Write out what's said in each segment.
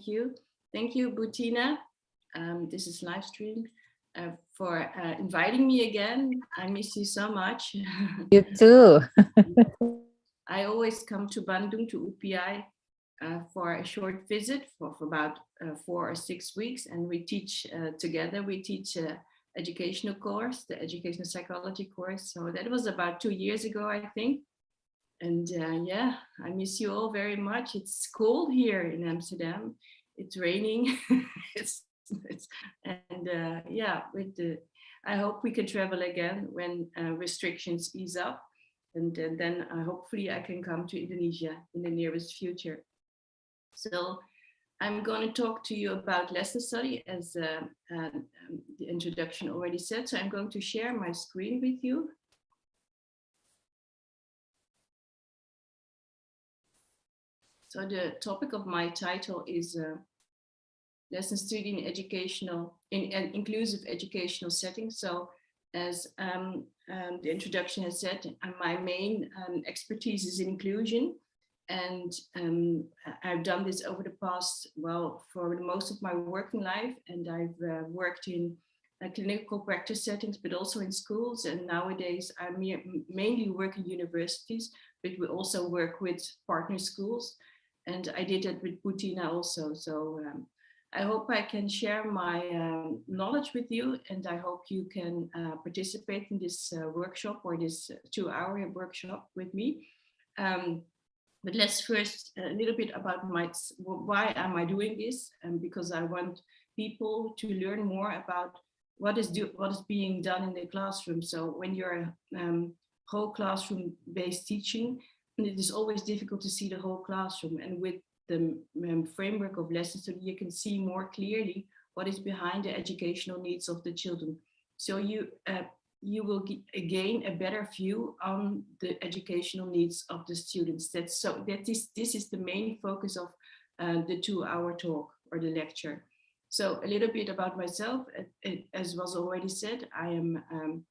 Thank you. Thank you, Butina. This is live stream. For inviting me again. I miss you so much. You too. I always come to Bandung, to UPI, for a short visit for about 4 or 6 weeks, and we teach together. We teach educational course, the educational psychology course. So that was about 2 years ago, I think. And yeah, I miss you all very much. It's cold here in Amsterdam. It's raining. Yeah, I hope we can travel again when restrictions ease up, and then hopefully I can come to Indonesia in the nearest future. So I'm going to talk to you about lesson study, as the introduction already said. So I'm going to share my screen with you. So the topic of my title is lesson study in educational, in an inclusive educational setting. So as the introduction has said, my main expertise is in inclusion. And I've done this over the past, well, for most of my working life. And I've worked in clinical practice settings, but also in schools. And nowadays I mainly work in universities, but we also work with partner schools. And I did it with Butina also. So I hope I can share my knowledge with you, and I hope you can participate in this workshop, or this 2-hour workshop with me. But let's first a little bit about why am I doing this? Because I want people to learn more about what is being done in the classroom. So when you're whole classroom-based teaching, it is always difficult to see the whole classroom. And with the framework of lesson study, you can see more clearly what is behind the educational needs of the children. So you will gain a better view on the educational needs of the students. This is the main focus of the 2-hour talk or the lecture. So a little bit about myself, as was already said, I am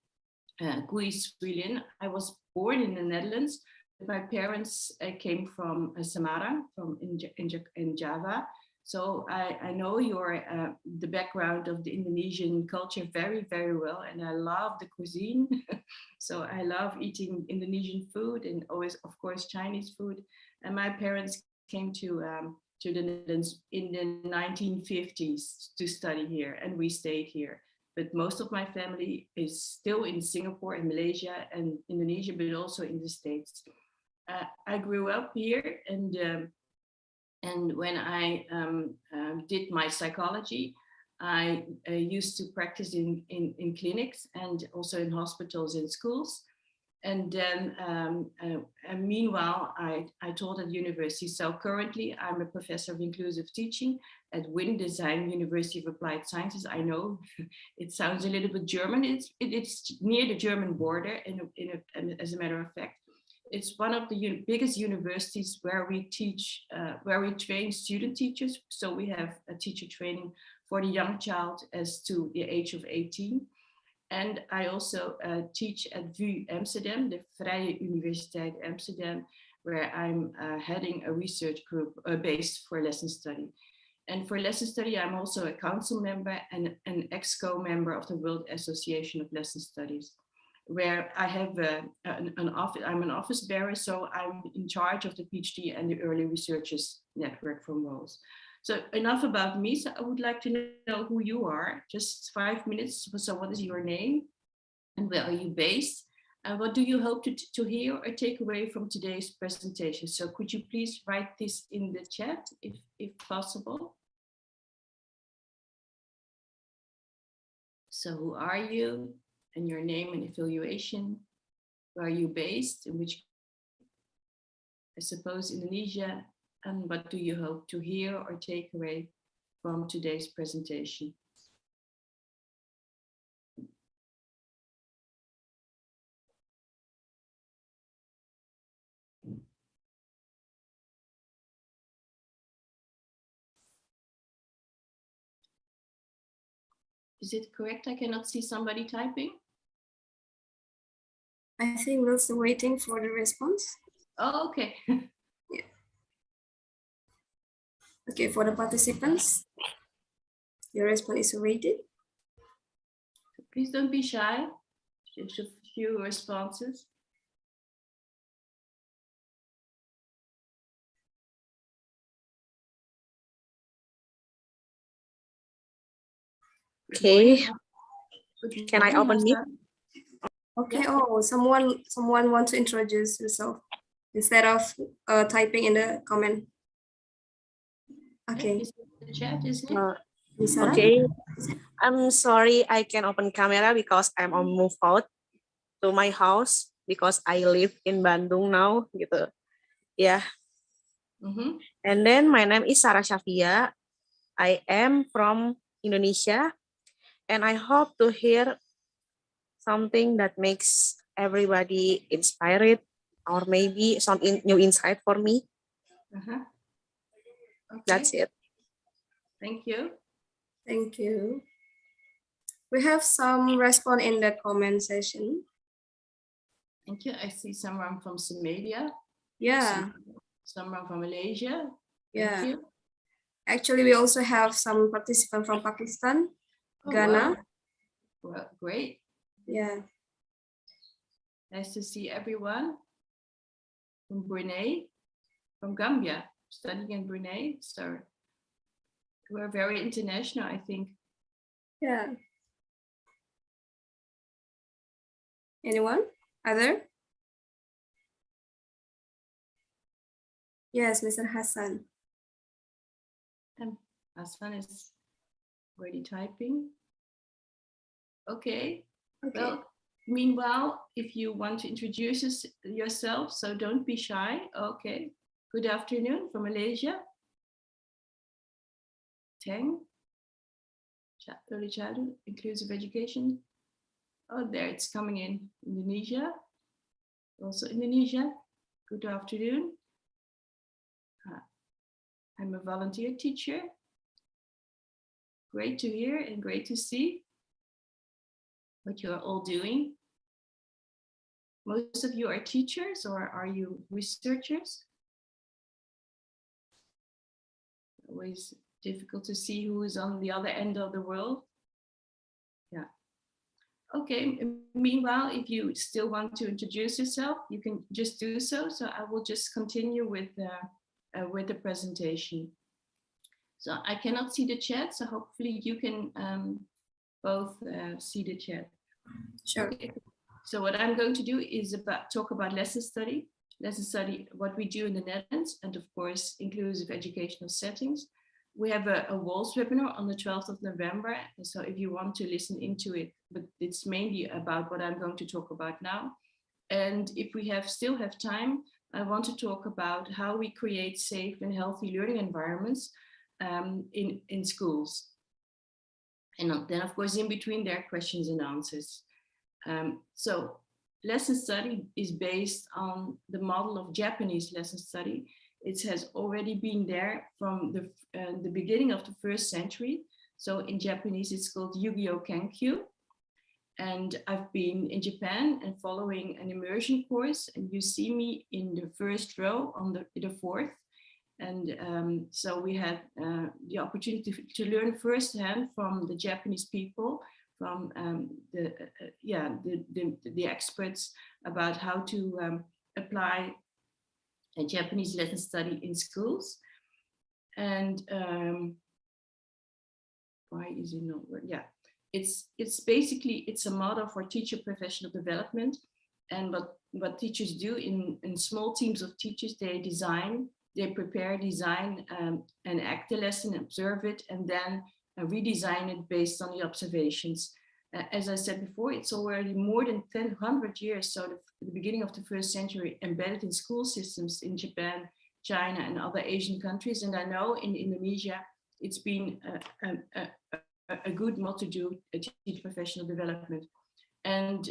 Kui Swilin. I was born in the Netherlands. My parents came from Samara, in Java. So I know the background of the Indonesian culture very, very well, and I love the cuisine. So I love eating Indonesian food, and always, of course, Chinese food. And my parents came to the Netherlands in the 1950s to study here, and we stayed here. But most of my family is still in Singapore and Malaysia and Indonesia, but also in the States. I grew up here, and when I did my psychology, I used to practice in clinics and also in hospitals and schools. And then meanwhile, I taught at university. So currently I'm a professor of inclusive teaching at Win Design University of Applied Sciences. I know it sounds a little bit German. It's near the German border, as a matter of fact. It's one of the biggest universities where we teach, where we train student teachers. So we have a teacher training for the young child as to the age of 18. And I also teach at VU Amsterdam, the Vrije Universiteit Amsterdam, where I'm heading a research group based for lesson study. And for lesson study, I'm also a council member and an EXCO member of the World Association of Lesson Studies, where I have an office. I'm an office bearer, so I'm in charge of the PhD and the Early Researchers Network from WALS. So enough about me. So I would like to know who you are. Just 5 minutes. So what is your name and where are you based? And what do you hope to hear or take away from today's presentation? So could you please write this in the chat if possible? So who are you? And your name and affiliation. Where are you based? In which, I suppose, Indonesia. And what do you hope to hear or take away from today's presentation? Is it correct? I cannot see somebody typing. I think we're still waiting for the response. Oh, okay. Yeah. Okay, for the participants, your response is rated. Please don't be shy. Just a few responses. Okay. Good Can I morning, open it? Hassan. Okay. Yeah. Oh, someone want to introduce yourself instead of typing in the comment. Okay. Is it the chat, isn't it? Lisa? Okay. I'm sorry I can open camera because I'm on move out to my house because I live in Bandung now gitu. Yeah. And then my name is Sarah Shafia. I am from Indonesia and I hope to hear something that makes everybody inspired or maybe some new insight for me. Okay. That's it. Thank you. Thank you. We have some response in the comment session. Thank you. I see someone from Somalia. Yeah. Someone from Malaysia. Yeah. Thank you. Actually, we also have some participants from Pakistan, Ghana. Wow. Well, great. Yeah. Nice to see everyone from Brunei, from Gambia, studying in Brunei. So we're very international, I think. Yeah. Anyone? Other? Yes, Mr. Hassan. Hassan is already typing. Okay. Well, meanwhile, if you want to introduce yourself, so don't be shy. Okay. Good afternoon from Malaysia. Teng. Early childhood, inclusive education. Oh, there it's coming in. Indonesia. Also Indonesia. Good afternoon. I'm a volunteer teacher. Great to hear and great to see what you are all doing. Most of you are teachers, or are you researchers? Always difficult to see who is on the other end of the world. Yeah. Okay, meanwhile, if you still want to introduce yourself, you can just do so. So I will just continue with the presentation. So I cannot see the chat, so hopefully you can both see the chat. Sure. Okay. So what I'm going to do is talk about lesson study, what we do in the Netherlands, and of course, inclusive educational settings. We have a WALS webinar on the 12th of November. So if you want to listen into it, but it's mainly about what I'm going to talk about now. And if we still have time, I want to talk about how we create safe and healthy learning environments in schools. And then, of course, in between there are questions and answers. So lesson study is based on the model of Japanese lesson study. It has already been there from the beginning of the 1st century. So in Japanese, it's called Yu-Gi-Oh! Kenkyu. And I've been in Japan and following an immersion course, and you see me in the 1st row on the 4th. And so we had the opportunity to learn firsthand from the Japanese people, from the experts about how to apply a Japanese lesson study in schools. And why is it not working? Yeah, it's basically a model for teacher professional development. And what teachers do in small teams of teachers, they prepare, design, and act the lesson, observe it, and then redesign it based on the observations. As I said before, it's already more than 100 years, so the beginning of the 1st century, embedded in school systems in Japan, China, and other Asian countries. And I know in Indonesia, it's been a good model to do teach professional development. And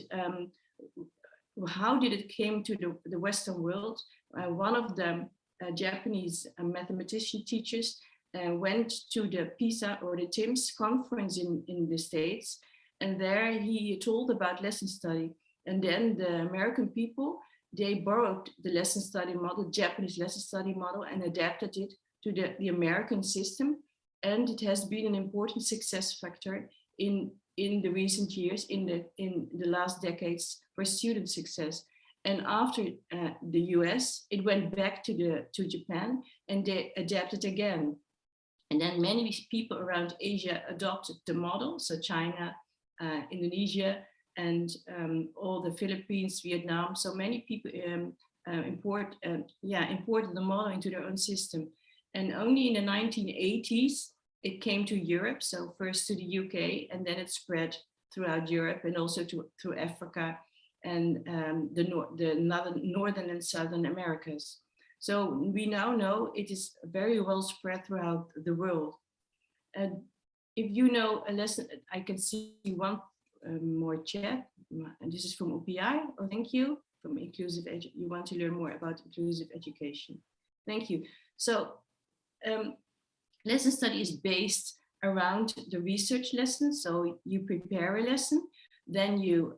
how did it came to the Western world? One of the Japanese mathematician teachers went to the PISA or the TIMSS conference in the States, and there he told about lesson study. And then the American people, they borrowed the lesson study model, Japanese lesson study model, and adapted it to the American system, and it has been an important success factor in the recent years, in the last decades, for student success. And after the US, it went back to Japan, and they adapted again. And then many people around Asia adopted the model. So China, Indonesia, and all the Philippines, Vietnam. So many people imported the model into their own system. And only in the 1980s, it came to Europe. So first to the UK, and then it spread throughout Europe and also through Africa and the northern and southern Americas. So we now know it is very well spread throughout the world. And if you know a lesson, I can see one more chat. And this is from OPI. Oh, thank you. From inclusive education. You want to learn more about inclusive education. Thank you. So lesson study is based around the research lesson. So you prepare a lesson, then you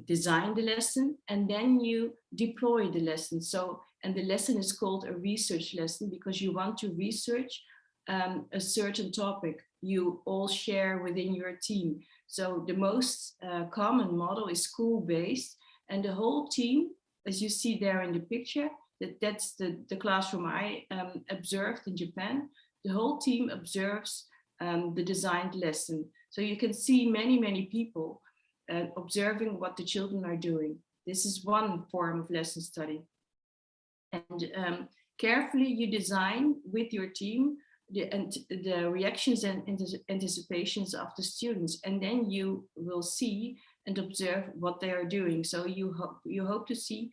design the lesson, and then you deploy the lesson. So, and the lesson is called a research lesson because you want to research a certain topic you all share within your team. So the most common model is school-based, and the whole team, as you see there in the picture, that's the classroom I observed in Japan. The whole team observes the designed lesson. So you can see many people observing what the children are doing. This is one form of lesson study. And carefully you design with your team the reactions and anticipations of the students, and then you will see and observe what they are doing. So you hope to see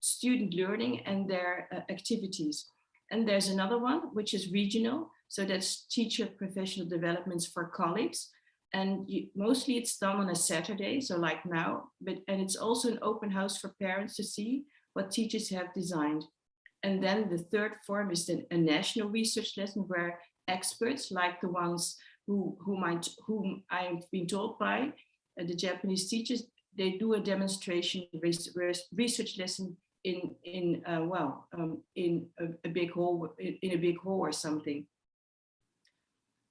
student learning and their activities. And there's another one which is regional, so that's teacher professional developments for colleagues, and mostly it's done on a Saturday, so like now, and it's also an open house for parents to see what teachers have designed. And then the third form is a national research lesson where experts like the ones whom I've been told by the Japanese teachers, they do a demonstration research lesson in a big hall or something.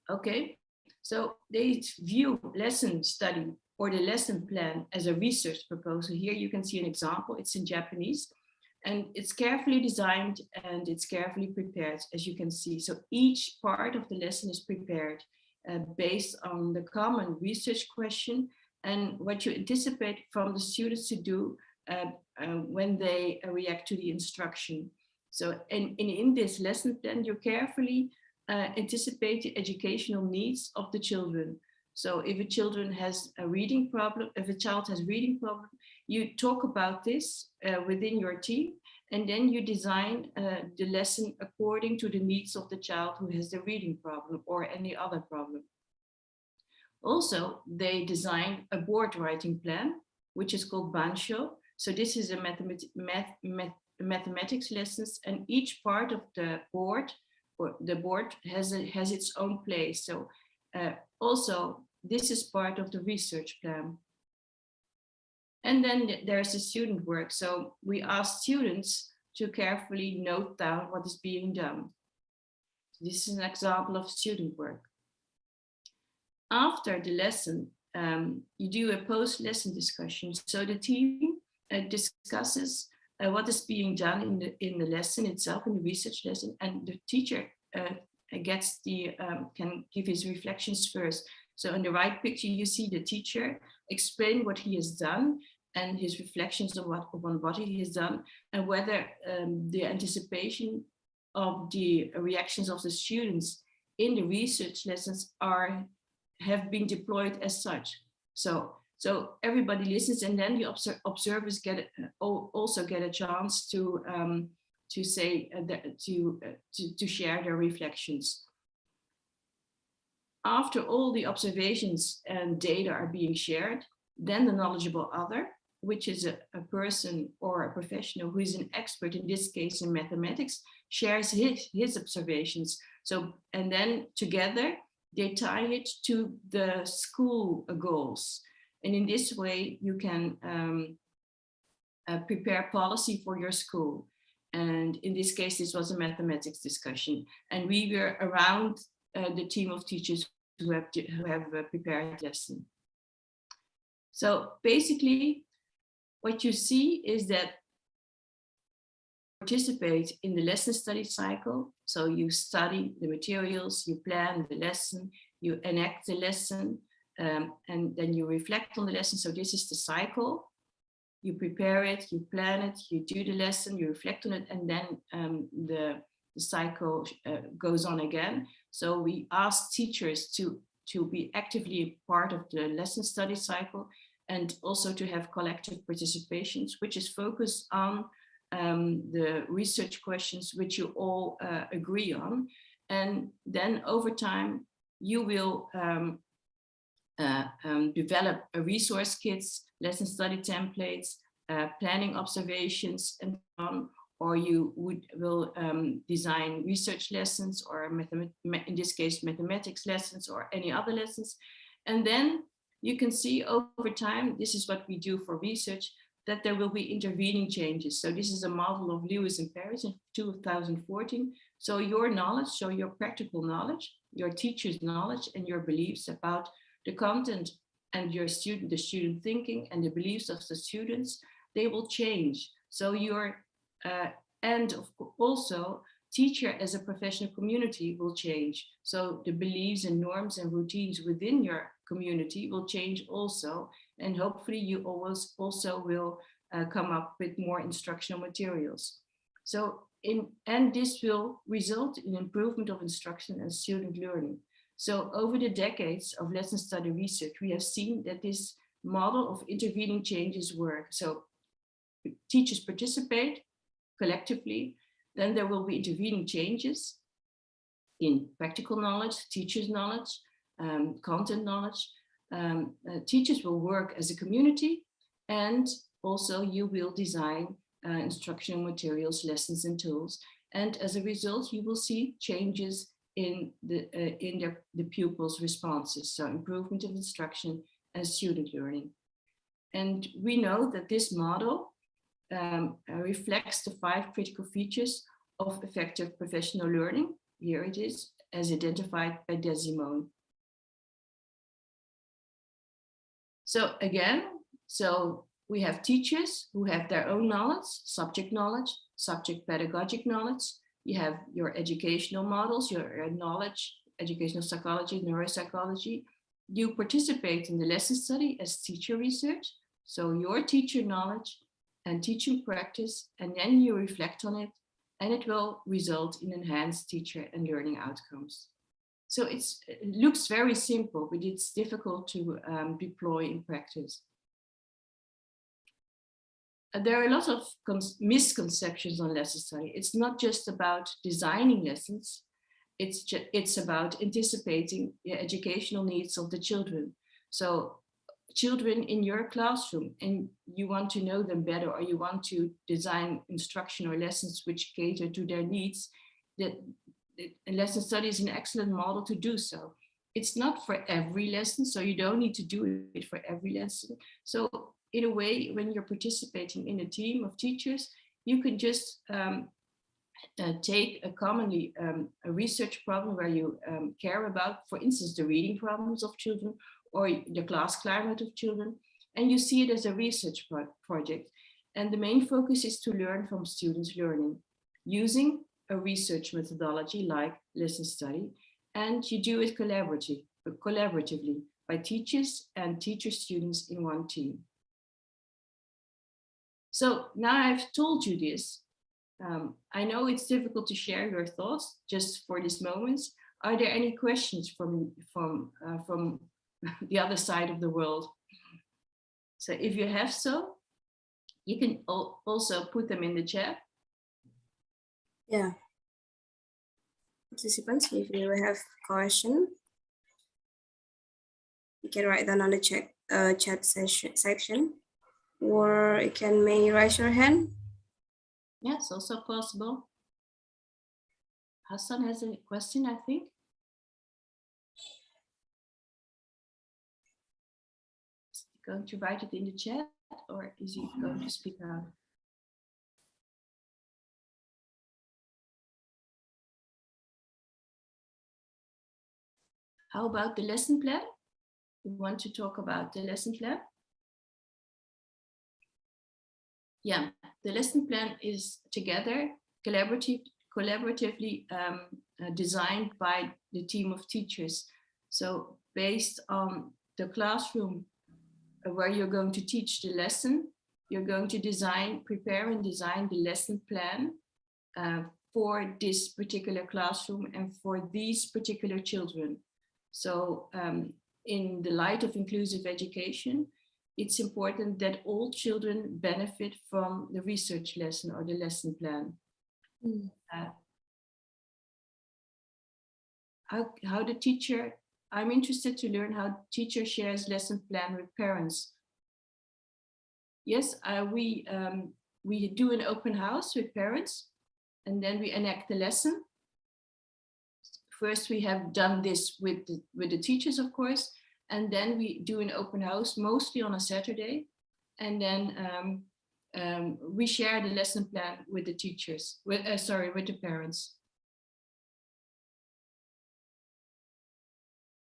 Okay, so they view lesson study or the lesson plan as a research proposal. Here you can see an example. It's in Japanese. And it's carefully designed and it's carefully prepared, as you can see. So each part of the lesson is prepared based on the common research question and what you anticipate from the students to do when they react to the instruction. So in this lesson plan, you carefully anticipate the educational needs of the children. So if a child has reading problem, you talk about this within your team, and then you design the lesson according to the needs of the child who has the reading problem or any other problem. Also, they design a board writing plan, which is called Bansho. So this is a mathematics lessons, and each part of the board has its own place. So also, this is part of the research plan. And then there's the student work. So we ask students to carefully note down what is being done. This is an example of student work. After the lesson, you do a post-lesson discussion. So the team discusses what is being done in the lesson itself, in the research lesson, and the teacher can give his reflections first. So in the right picture, you see the teacher explain what he has done and his reflections on what he has done, and whether the anticipation of the reactions of the students in the research lessons have been deployed as such. So everybody listens, and then the observers also get a chance to say to share their reflections. After all the observations and data are being shared, then the knowledgeable other, which is a person or a professional who is an expert, in this case in mathematics, shares his observations. So, and then together they tie it to the school goals. And in this way, you can prepare policy for your school. And in this case, this was a mathematics discussion. And we were around the team of teachers who have prepared the lesson. So basically, what you see is that participate in the lesson study cycle. So you study the materials, you plan the lesson, you enact the lesson, and then you reflect on the lesson. So this is the cycle. You prepare it, you plan it, you do the lesson, you reflect on it, and then the cycle goes on again. So we ask teachers to be actively part of the lesson study cycle, and also to have collective participations, which is focused on the research questions which you all agree on. And then over time, you will develop a resource kits, lesson study templates, planning observations, and so on, or you will design research lessons, or in this case, mathematics lessons, or any other lessons. And then you can see over time, this is what we do for research, that there will be intervening changes. So this is a model of Lewis and Paris in 2014. So your knowledge, so your practical knowledge, your teacher's knowledge, and your beliefs about the content, and the student thinking, and the beliefs of the students, they will change. So your, and also teacher as a professional community will change. So the beliefs and norms and routines within your community will change also. And hopefully you always also will come up with more instructional materials. So and this will result in improvement of instruction and student learning. So over the decades of lesson study research, we have seen that this model of intervening changes work. So teachers participate collectively, then there will be intervening changes in practical knowledge, teachers' knowledge, content knowledge. Teachers will work as a community, and also you will design instructional materials, lessons, and tools. And as a result, you will see changes in the pupils' responses, so improvement of instruction and student learning. And we know that this model reflects the 5 critical features of effective professional learning. Here it is, as identified by Desimone. So again, so we have teachers who have their own knowledge, subject pedagogic knowledge. You have your educational models, your knowledge, educational psychology, neuropsychology. You participate in the lesson study as teacher research. So your teacher knowledge and teaching practice, and then you reflect on it, and it will result in enhanced teacher and learning outcomes. So it looks very simple, but it's difficult to deploy in practice. There are a lot of misconceptions on lesson study. It's not just about designing lessons. It's about anticipating the educational needs of the children. So children in your classroom, and you want to know them better, or you want to design instruction or lessons which cater to their needs, that lesson study is an excellent model to do so. It's not for every lesson, so you don't need to do it for every lesson. So in a way, when you're participating in a team of teachers, you can just take a commonly a research problem where you care about, for instance, the reading problems of children, or the class climate of children, and you see it as a research project. And the main focus is to learn from students' learning using a research methodology like lesson study, and you do it collaboratively by teachers and teacher students in one team. So now I've told you this. I know it's difficult to share your thoughts just for this moment. Are there any questions from the other side of the world? So if you have so, you can also put them in the chat. Yeah. Participants, if you have question, you can write down on the chat section, or you may raise your hand. Yes, also possible. Hassan has a question, I think. Is he going to write it in the chat, or is he going to speak out? How about the lesson plan? We want to talk about the lesson plan. Yeah, the lesson plan is together, collaboratively designed by the team of teachers. So based on the classroom where you're going to teach the lesson, you're going to prepare and design the lesson plan for this particular classroom and for these particular children. So in the light of inclusive education, it's important that all children benefit from the research lesson or the lesson plan. How the teacher, I'm interested to learn how teacher shares lesson plan with parents. Yes, we do an open house with parents, and then we enact the lesson. First, we have done this with the teachers, of course, and then we do an open house, mostly on a Saturday, and then we share the lesson plan with the teachers, with the parents.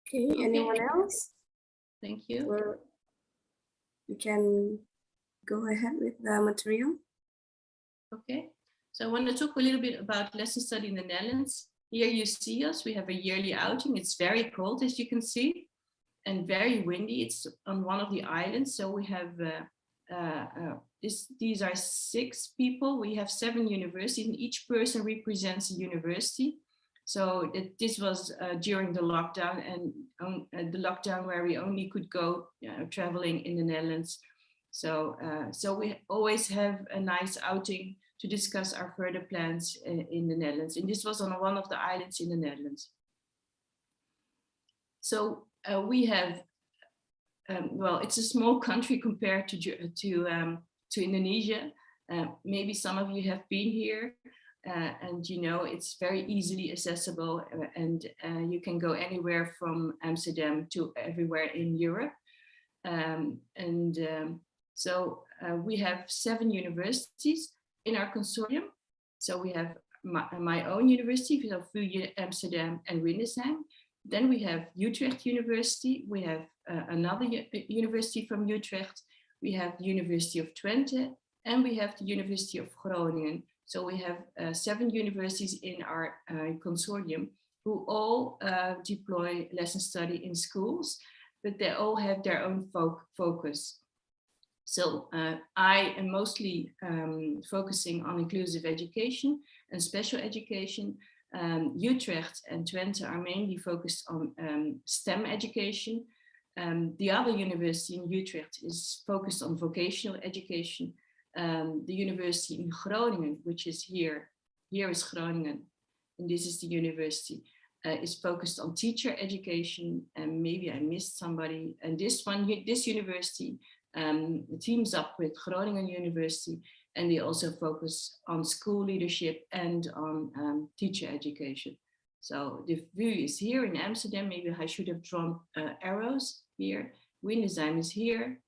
Okay, anyone else? Thank you. Or you can go ahead with the material. Okay, so I want to talk a little bit about lesson study in the Netherlands. Here you see us, we have a yearly outing. It's very cold, as you can see, and very windy. It's on one of the islands. So we have, these are 6 people. We have 7 universities, and each person represents a university. So this was during the lockdown, and the lockdown where we only could go traveling in the Netherlands. So, so we always have a nice outing to discuss our further plans in the Netherlands. And this was on one of the islands in the Netherlands. So we have, well, it's a small country compared to Indonesia. Maybe some of you have been here. And you know, it's very easily accessible, and you can go anywhere from Amsterdam to everywhere in Europe. So we have 7 universities in our consortium. So we have my own university, so VU Amsterdam and Windesheim. Then we have Utrecht University. We have another university from Utrecht. We have the University of Twente, and we have the University of Groningen. So we have 7 universities in our consortium who all deploy lesson study in schools, but they all have their own focus. So I am mostly focusing on inclusive education and special education. Utrecht and Twente are mainly focused on STEM education. The other university in Utrecht is focused on vocational education. The university in Groningen, which is here is Groningen, and this is the university, is focused on teacher education, and maybe I missed somebody. And this university teams up with Groningen University, and they also focus on school leadership and on teacher education. So the VU is here in Amsterdam. Maybe I should have drawn arrows here. Windesheim is here,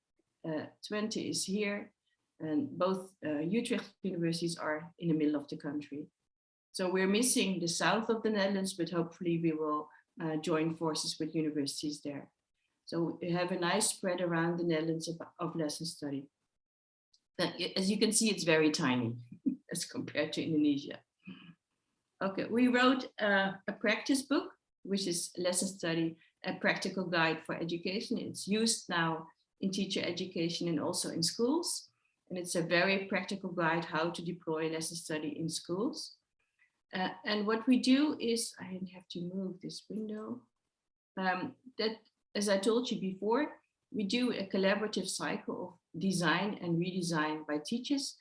Twente is here, and both Utrecht universities are in the middle of the country. So we're missing the south of the Netherlands, but hopefully we will join forces with universities there. So we have a nice spread around the Netherlands of lesson study. But as you can see, it's very tiny as compared to Indonesia. Okay, we wrote a practice book, which is lesson study, a practical guide for education. It's used now in teacher education and also in schools. And it's a very practical guide how to deploy lesson study in schools. And what we do is, I have to move this window, that, as I told you before, we do a collaborative cycle of design and redesign by teachers,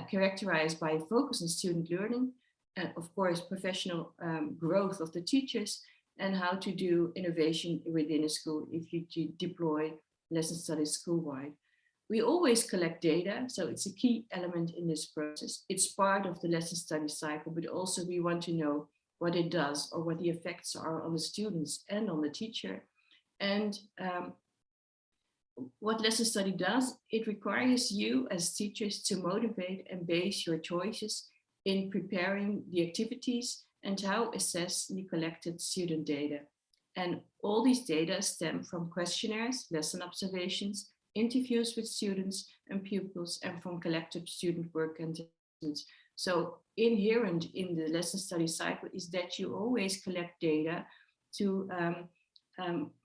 characterized by a focus on student learning, of course, professional growth of the teachers, and how to do innovation within a school if you deploy lesson studies school-wide. We always collect data, so it's a key element in this process. It's part of the lesson study cycle, but also we want to know what it does or what the effects are on the students and on the teacher. And what lesson study does, it requires you as teachers to motivate and base your choices in preparing the activities and how assess the collected student data. And all these data stem from questionnaires, lesson observations, interviews with students and pupils, and from collective student work and assessments. So inherent in the lesson study cycle is that you always collect data to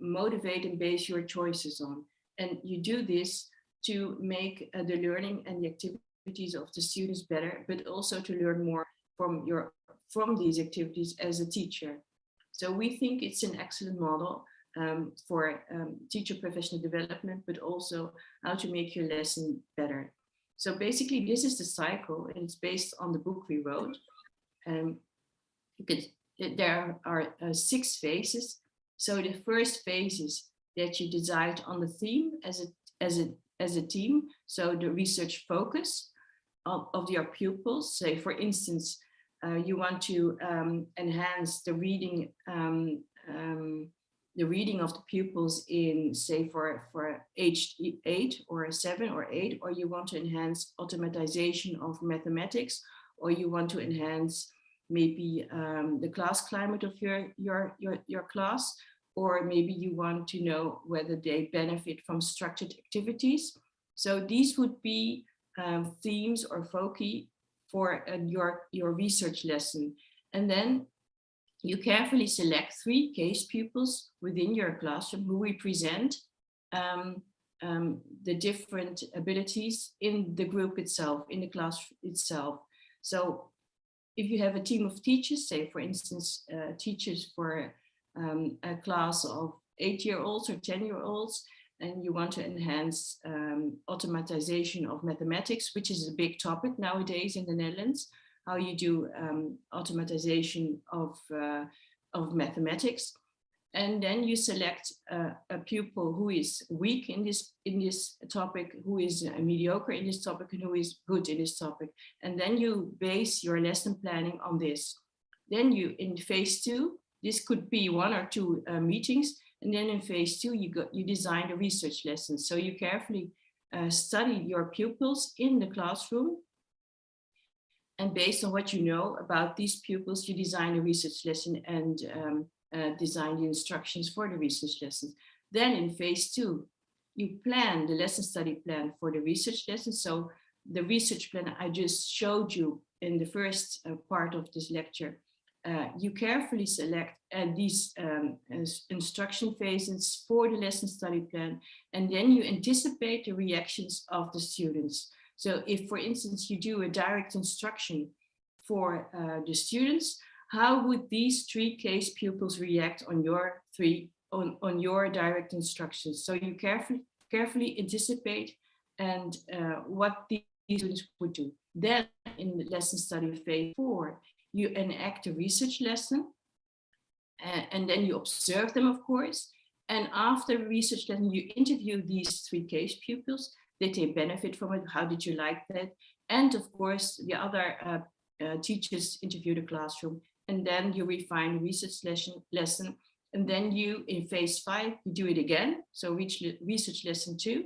motivate and base your choices on. And you do this to make the learning and the activities of the students better, but also to learn more from these activities as a teacher. So we think it's an excellent model for teacher professional development, but also how to make your lesson better. So basically, this is the cycle, and it's based on the book we wrote. There are 6 phases. So the first phase is that you decide on the theme as a team. So the research focus of your pupils. Say, for instance, you want to enhance the reading of the pupils in, say, for age 8 or 7 or 8, or you want to enhance automatization of mathematics, or you want to enhance maybe the class climate of your class, or maybe you want to know whether they benefit from structured activities. So these would be themes or foci for your research lesson. And then you carefully select 3 case pupils within your classroom who represent the different abilities in the group itself, in the class itself. So if you have a team of teachers, say for instance, teachers for a class of 8-year-olds or 10-year-olds, and you want to enhance automatization of mathematics, which is a big topic nowadays in the Netherlands, how you do automatization of mathematics. And then you select a pupil who is weak in this topic, who is mediocre in this topic, and who is good in this topic. And then you base your lesson planning on this. Then you, in phase 2, this could be 1 or 2 meetings. And then in phase 2, you design a research lesson. So you carefully study your pupils in the classroom. And based on what you know about these pupils, you design a research lesson and design the instructions for the research lessons. Then in phase 2, you plan the lesson study plan for the research lesson. So the research plan I just showed you in the first part of this lecture, you carefully select these instruction phases for the lesson study plan, and then you anticipate the reactions of the students. So if, for instance, you do a direct instruction for the students, how would these 3 case pupils react on your on your direct instructions? So you carefully anticipate and what these students would do. Then in the lesson study phase 4, you enact a research lesson, and then you observe them, of course. And after the research lesson, you interview these 3 case pupils. Did they benefit from it? How did you like that? And of course, the other teachers interview the classroom. And then you refine the research lesson. And then you, in phase 5, you do it again. So research lesson 2.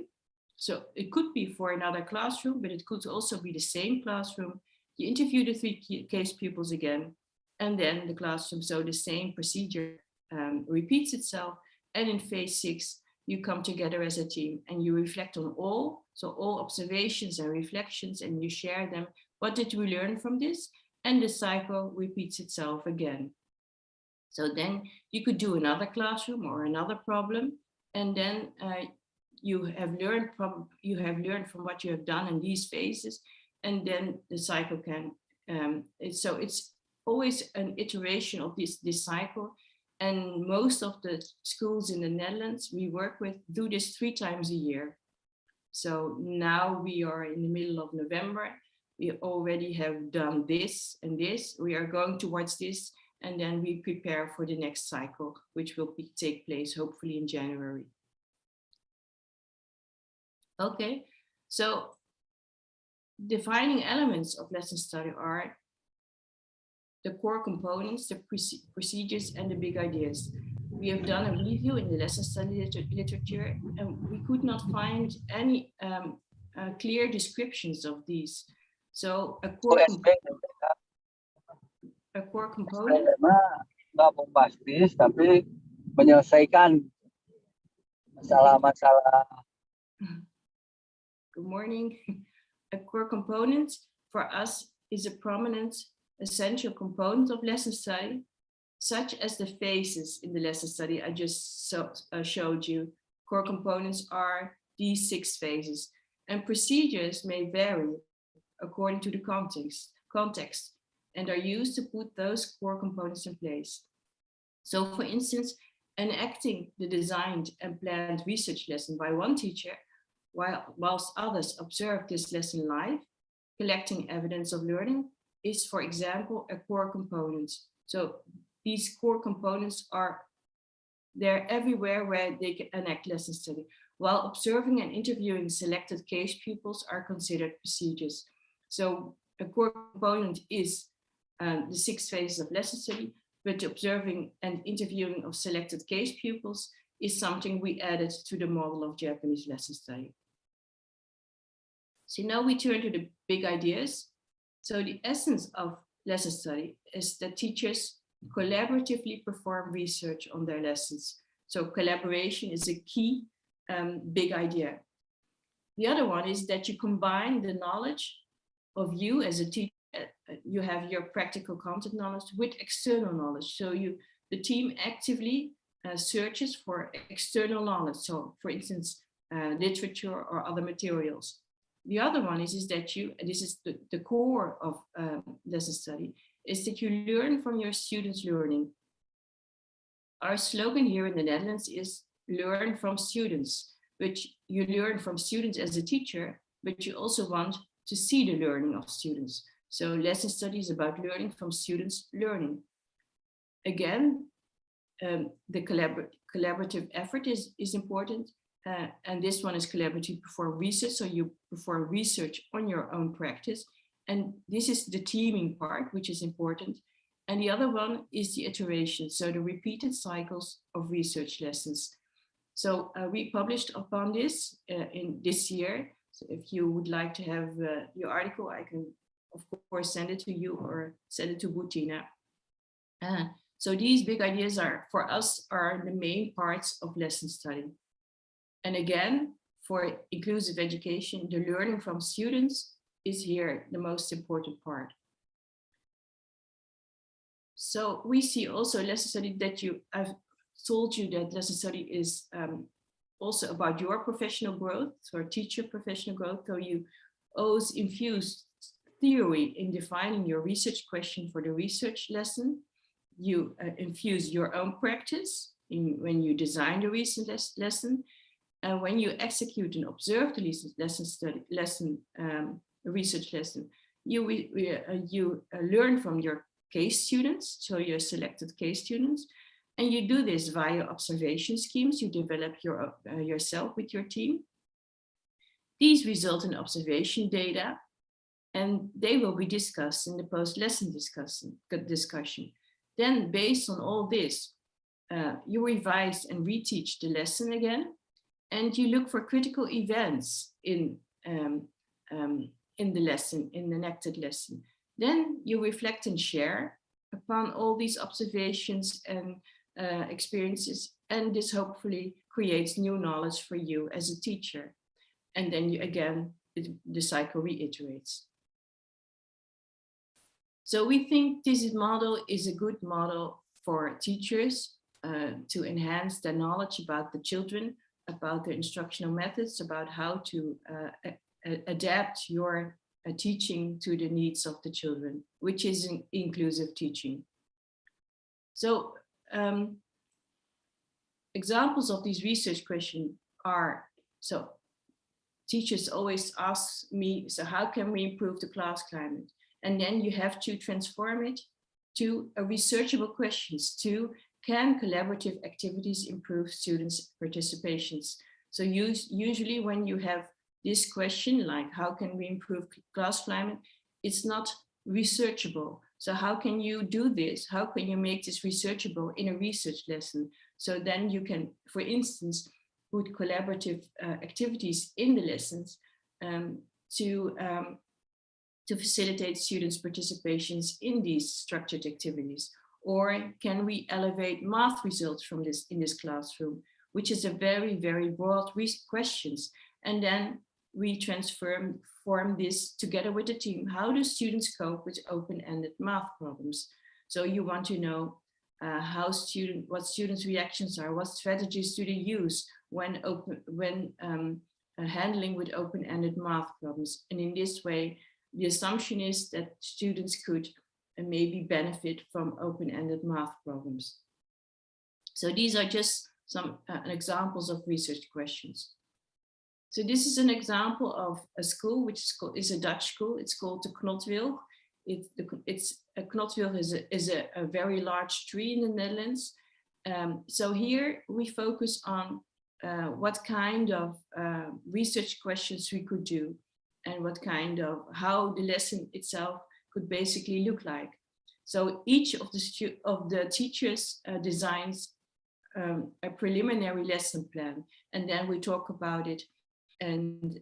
So it could be for another classroom, but it could also be the same classroom. You interview the 3 case pupils again, and then the classroom, so the same procedure repeats itself. And in phase 6, you come together as a team and you reflect on all observations and reflections, and you share them. What did we learn from this? And the cycle repeats itself again. So then you could do another classroom or another problem, and then you have learned from what you have done in these phases. And then the cycle can, so it's always an iteration of this cycle. And most of the schools in the Netherlands we work with do this 3 times a year. So now we are in the middle of November. We already have done this and this. We are going towards this, and then we prepare for the next cycle, which will take place hopefully in January. Okay, so defining elements of lesson study are the core components, the procedures, and the big ideas. We have done a review in the lesson study literature, and we could not find any clear descriptions of these. So a core component. Nggak bombastis, tapi menyelesaikan masalah-masalah. Good morning. A core component for us is a prominent, essential component of lesson study, such as the phases in the lesson study I just showed you. Core components are these 6 phases, and procedures may vary according to the context and are used to put those core components in place. So for instance, enacting the designed and planned research lesson by one teacher, whilst others observe this lesson live, collecting evidence of learning is, for example, a core component. So these core components are there everywhere where they can enact lesson study, while observing and interviewing selected case pupils are considered procedures. So a core component is the 6 phases of lesson study, but observing and interviewing of selected case pupils is something we added to the model of Japanese lesson study. So now we turn to the big ideas. So the essence of lesson study is that teachers collaboratively perform research on their lessons. So collaboration is a key big idea. The other one is that you combine the knowledge of you as a teacher, you have your practical content knowledge with external knowledge. So the team actively searches for external knowledge. So for instance, literature or other materials. The other one is that this is the core of lesson study, is that you learn from your students' learning. Our slogan here in the Netherlands is learn from students, which you learn from students as a teacher, but you also want to see the learning of students. So lesson study is about learning from students' learning. Again, the collaborative effort is important. And this one is collaborative perform research. So you perform research on your own practice. And this is the teaming part, which is important. And the other one is the iteration. So the repeated cycles of research lessons. So we published upon this in this year. So if you would like to have your article, I can, of course, send it to you or send it to Butina. So these big ideas for us, are the main parts of lesson study. And again, for inclusive education, the learning from students is here the most important part. So we see also lesson study that I've told you that lesson study is also about your professional growth, so teacher professional growth. So you always infuse theory in defining your research question for the research lesson. You infuse your own practice when you design the research lesson. And when you execute and observe the research lesson, you learn from your case students, so your selected case students, and you do this via observation schemes. You develop yourself with your team. These result in observation data, and they will be discussed in the post-lesson discussion. Then, based on all this, you revise and reteach the lesson again. And you look for critical events in the lesson, in the enacted lesson. Then you reflect and share upon all these observations and experiences, and this hopefully creates new knowledge for you as a teacher. And then the cycle reiterates. So we think this model is a good model for teachers to enhance their knowledge about the children, about the instructional methods, about how to adapt your teaching to the needs of the children, which is an inclusive teaching. So examples of these research questions are, so teachers always ask me, so how can we improve the class climate? And then you have to transform it to a researchable questions to, can collaborative activities improve students' participations? So usually when you have this question, like how can we improve class climate, it's not researchable. So how can you do this? How can you make this researchable in a research lesson? So then you can, for instance, put collaborative activities in the lessons to facilitate students' participations in these structured activities. Or can we elevate math results from this in this classroom, which is a very, very broad questions. And then we form this together with the team. How do students cope with open-ended math problems? So you want to know what students' reactions are, what strategies do they use when handling with open-ended math problems. And in this way, the assumption is that students could maybe benefit from open-ended math problems. So these are just some examples of research questions. So this is an example of a school, which is a Dutch school. It's called the Knotwil. Knotwil is a very large tree in the Netherlands. So here we focus on what kind of research questions we could do and how the lesson itself could basically look like. So each of the teachers designs a preliminary lesson plan, and then we talk about it and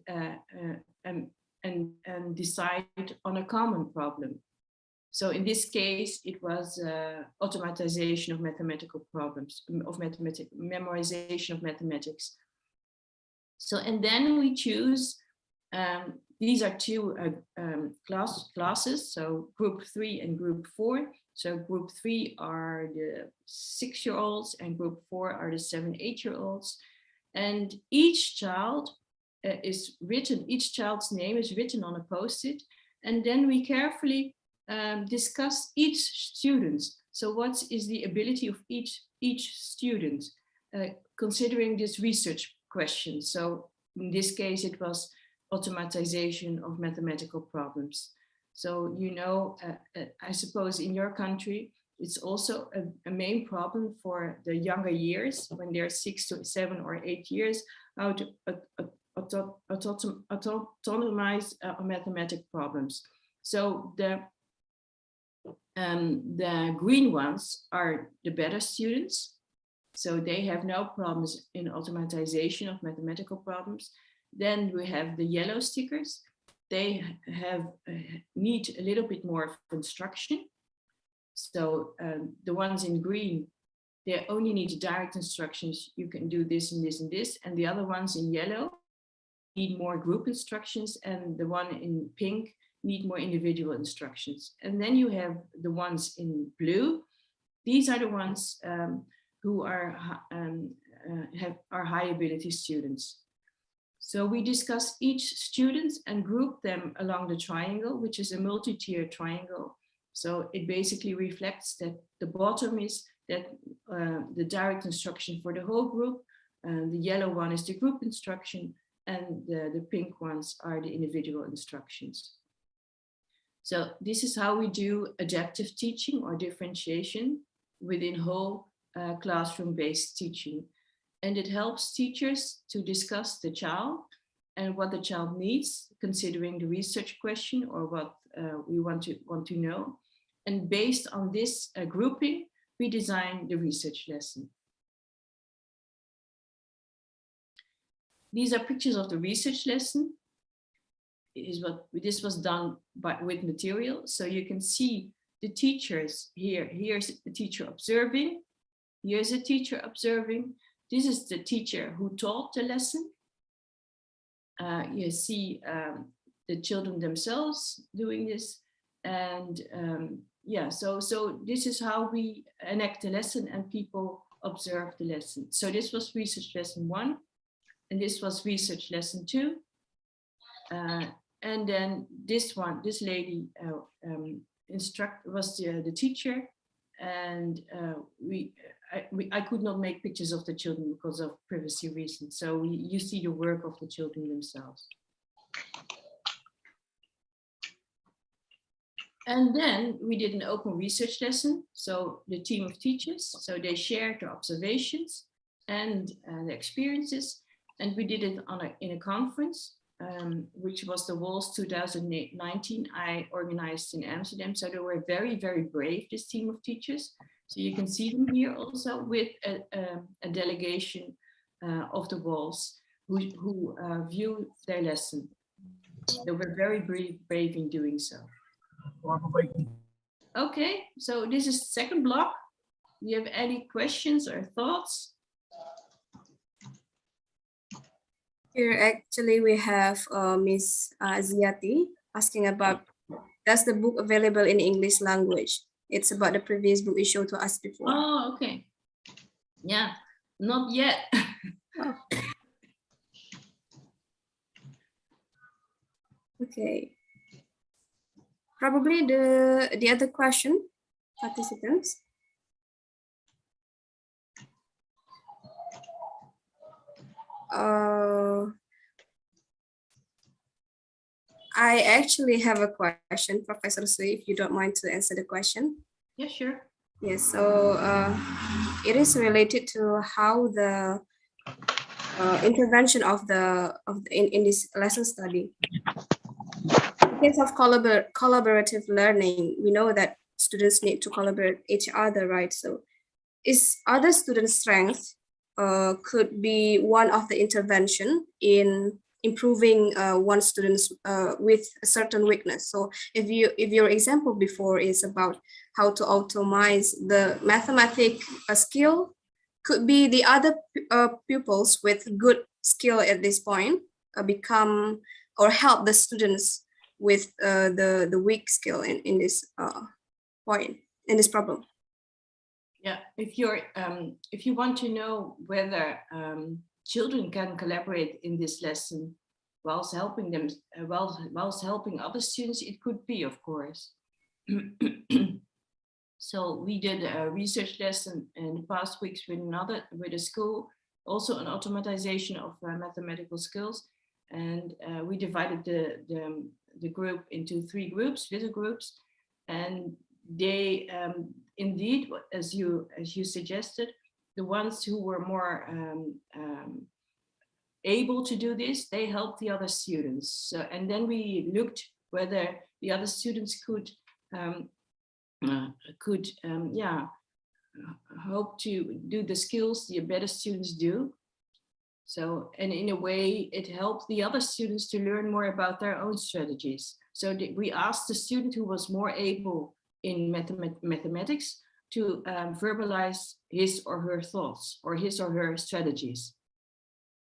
decide on a common problem. So in this case, it was automatization of mathematical problems, memorization of mathematics. So, and then we choose, these are two classes, so group 3 and group 4. So group 3 are the 6-year-olds and group 4 are the 7-8-year-olds. And each child each child's name is written on a post-it. And then we carefully discuss each student. So what is the ability of each student, considering this research question? So in this case, it was automatization of mathematical problems. So, you know, I suppose in your country, it's also a main problem for the younger years, when they're 6 to 7 or 8 years, how to autonomize mathematical problems. So the green ones are the better students. So they have no problems in automatization of mathematical problems. Then we have the yellow stickers. They need a little bit more of instruction. So the ones in green, they only need direct instructions. You can do this and this and this. And the other ones in yellow need more group instructions. And the one in pink need more individual instructions. And then you have the ones in blue. These are the ones who are high ability students. So we discuss each student and group them along the triangle, which is a multi-tiered triangle. So it basically reflects that the bottom is that the direct instruction for the whole group, the yellow one is the group instruction, and the pink ones are the individual instructions. So this is how we do adaptive teaching or differentiation within whole classroom-based teaching. And it helps teachers to discuss the child and what the child needs, considering the research question or what we want to know. And based on this grouping, we design the research lesson. These are pictures of the research lesson. This was done with material. So you can see the teachers here. Here's the teacher observing. Here's a teacher observing. This is the teacher who taught the lesson. You see the children themselves doing this. And yeah, so this is how we enact the lesson and people observe the lesson. So this was research lesson 1, and this was research lesson 2. And then this lady was the teacher, and I could not make pictures of the children because of privacy reasons. So you see the work of the children themselves. And then we did an open research lesson. So the team of teachers, so they shared their observations and the experiences. And we did it in a conference, which was the WALS 2019 I organized in Amsterdam. So they were very, very brave, this team of teachers. So you can see them here also with a delegation of the WALS who viewed their lesson. They were very brave in doing so. Okay, so this is the second block. Do you have any questions or thoughts? Here, actually, we have Miss Ziati asking about, does the book available in English language? It's about the previous book you showed to us before. Oh, okay. Yeah, not yet. Oh. Okay. Probably the other question, participants. I actually have a question, Professor Sui, if you don't mind to answer the question. Yeah, sure. Yes, so it is related to how the intervention of in this lesson study. In case of collaborative learning, we know that students need to collaborate each other, right? So is other students' strength could be one of the intervention in improving one student's with a certain weakness. So if your example before is about how to optimize the mathematic skill, could be the other pupils with good skill at this point become or help the students with the weak skill in this point, in this problem. Yeah, if you want to know whether children can collaborate in this lesson whilst helping them, whilst helping other students, it could be, of course. So we did a research lesson in the past weeks with a school, also on automatization of mathematical skills, and we divided the group into 3 groups, little groups, and they indeed, as you suggested, the ones who were more able to do this, they helped the other students. So, and then we looked whether the other students could hope to do the skills the better students do. So, and in a way, it helped the other students to learn more about their own strategies. So we asked the student who was more able in mathematics to verbalize his or her thoughts or his or her strategies.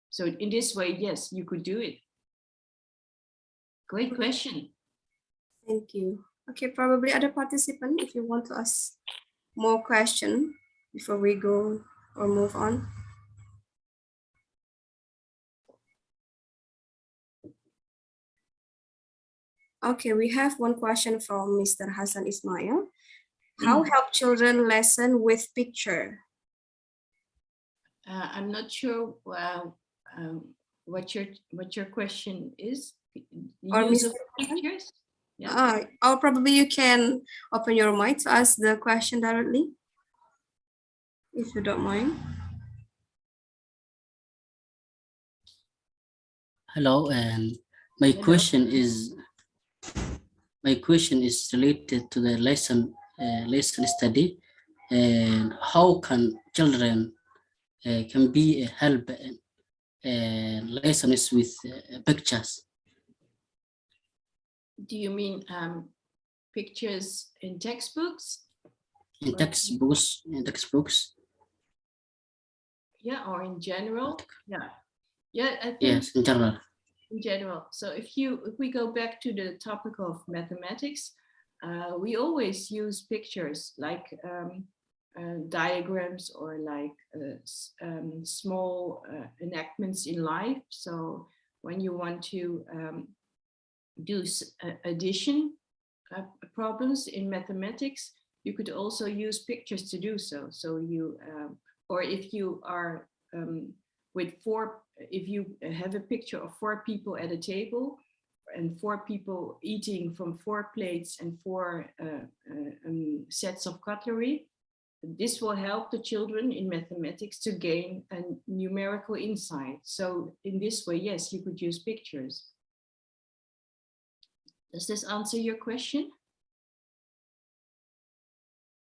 So in this way, yes, you could do it. Great question. Thank you. Okay, probably other participant, if you want to ask more question before we go or move on. Okay, we have one question from Mr. Hassan Ismail. How help children lesson with picture? I'm not sure what your question is. Or Use Mr. of pictures? Yeah. Or probably you can open your mic to ask the question directly, if you don't mind. Hello, and my question is related to the lesson study, and how can children can be a help lessons with pictures. Do you mean pictures in textbooks? In textbooks. Yeah, or in general. Yeah. Yeah, I think Yes, in general. in general. So if we go back to the topic of mathematics, we always use pictures like diagrams or like small enactments in life. So when you want to do addition problems in mathematics, you could also use pictures to do so. So you, or if you are if you have a picture of 4 people at a table and 4 people eating from 4 plates and 4 sets of cutlery, this will help the children in mathematics to gain a numerical insight. So in this way, yes, you could use pictures. Does this answer your question?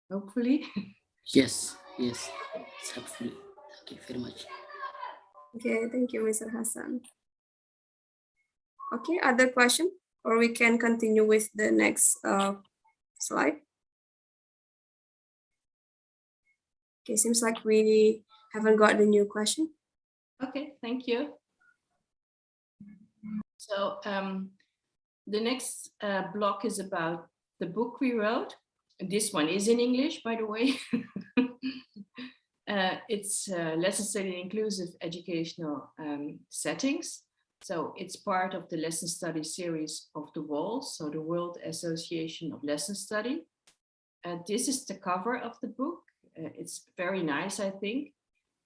Hopefully. Yes, hopefully. Thank you very much. Okay, thank you, Mr. Hassan. Okay, other question, or we can continue with the next slide. Okay, seems like we haven't got the new question. Okay, thank you. So the next block is about the book we wrote. This one is in English, by the way. It's lesson study in inclusive educational settings. So it's part of the lesson study series of the WALS, so the World Association of Lesson Study. This is the cover of the book. It's very nice, I think.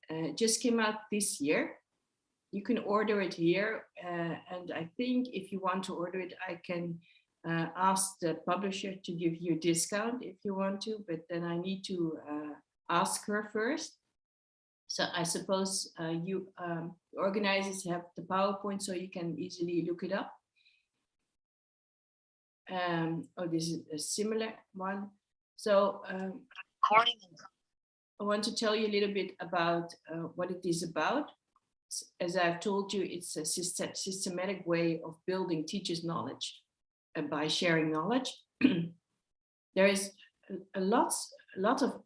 It just came out this year. You can order it here. And I think if you want to order it, I can ask the publisher to give you a discount if you want to, but then I need to ask her first. So I suppose you organizers have the PowerPoint so you can easily look it up. Oh, this is a similar one. So I want to tell you a little bit about what it is about. As I've told you, it's a systematic way of building teachers' knowledge by sharing knowledge. There is a lot of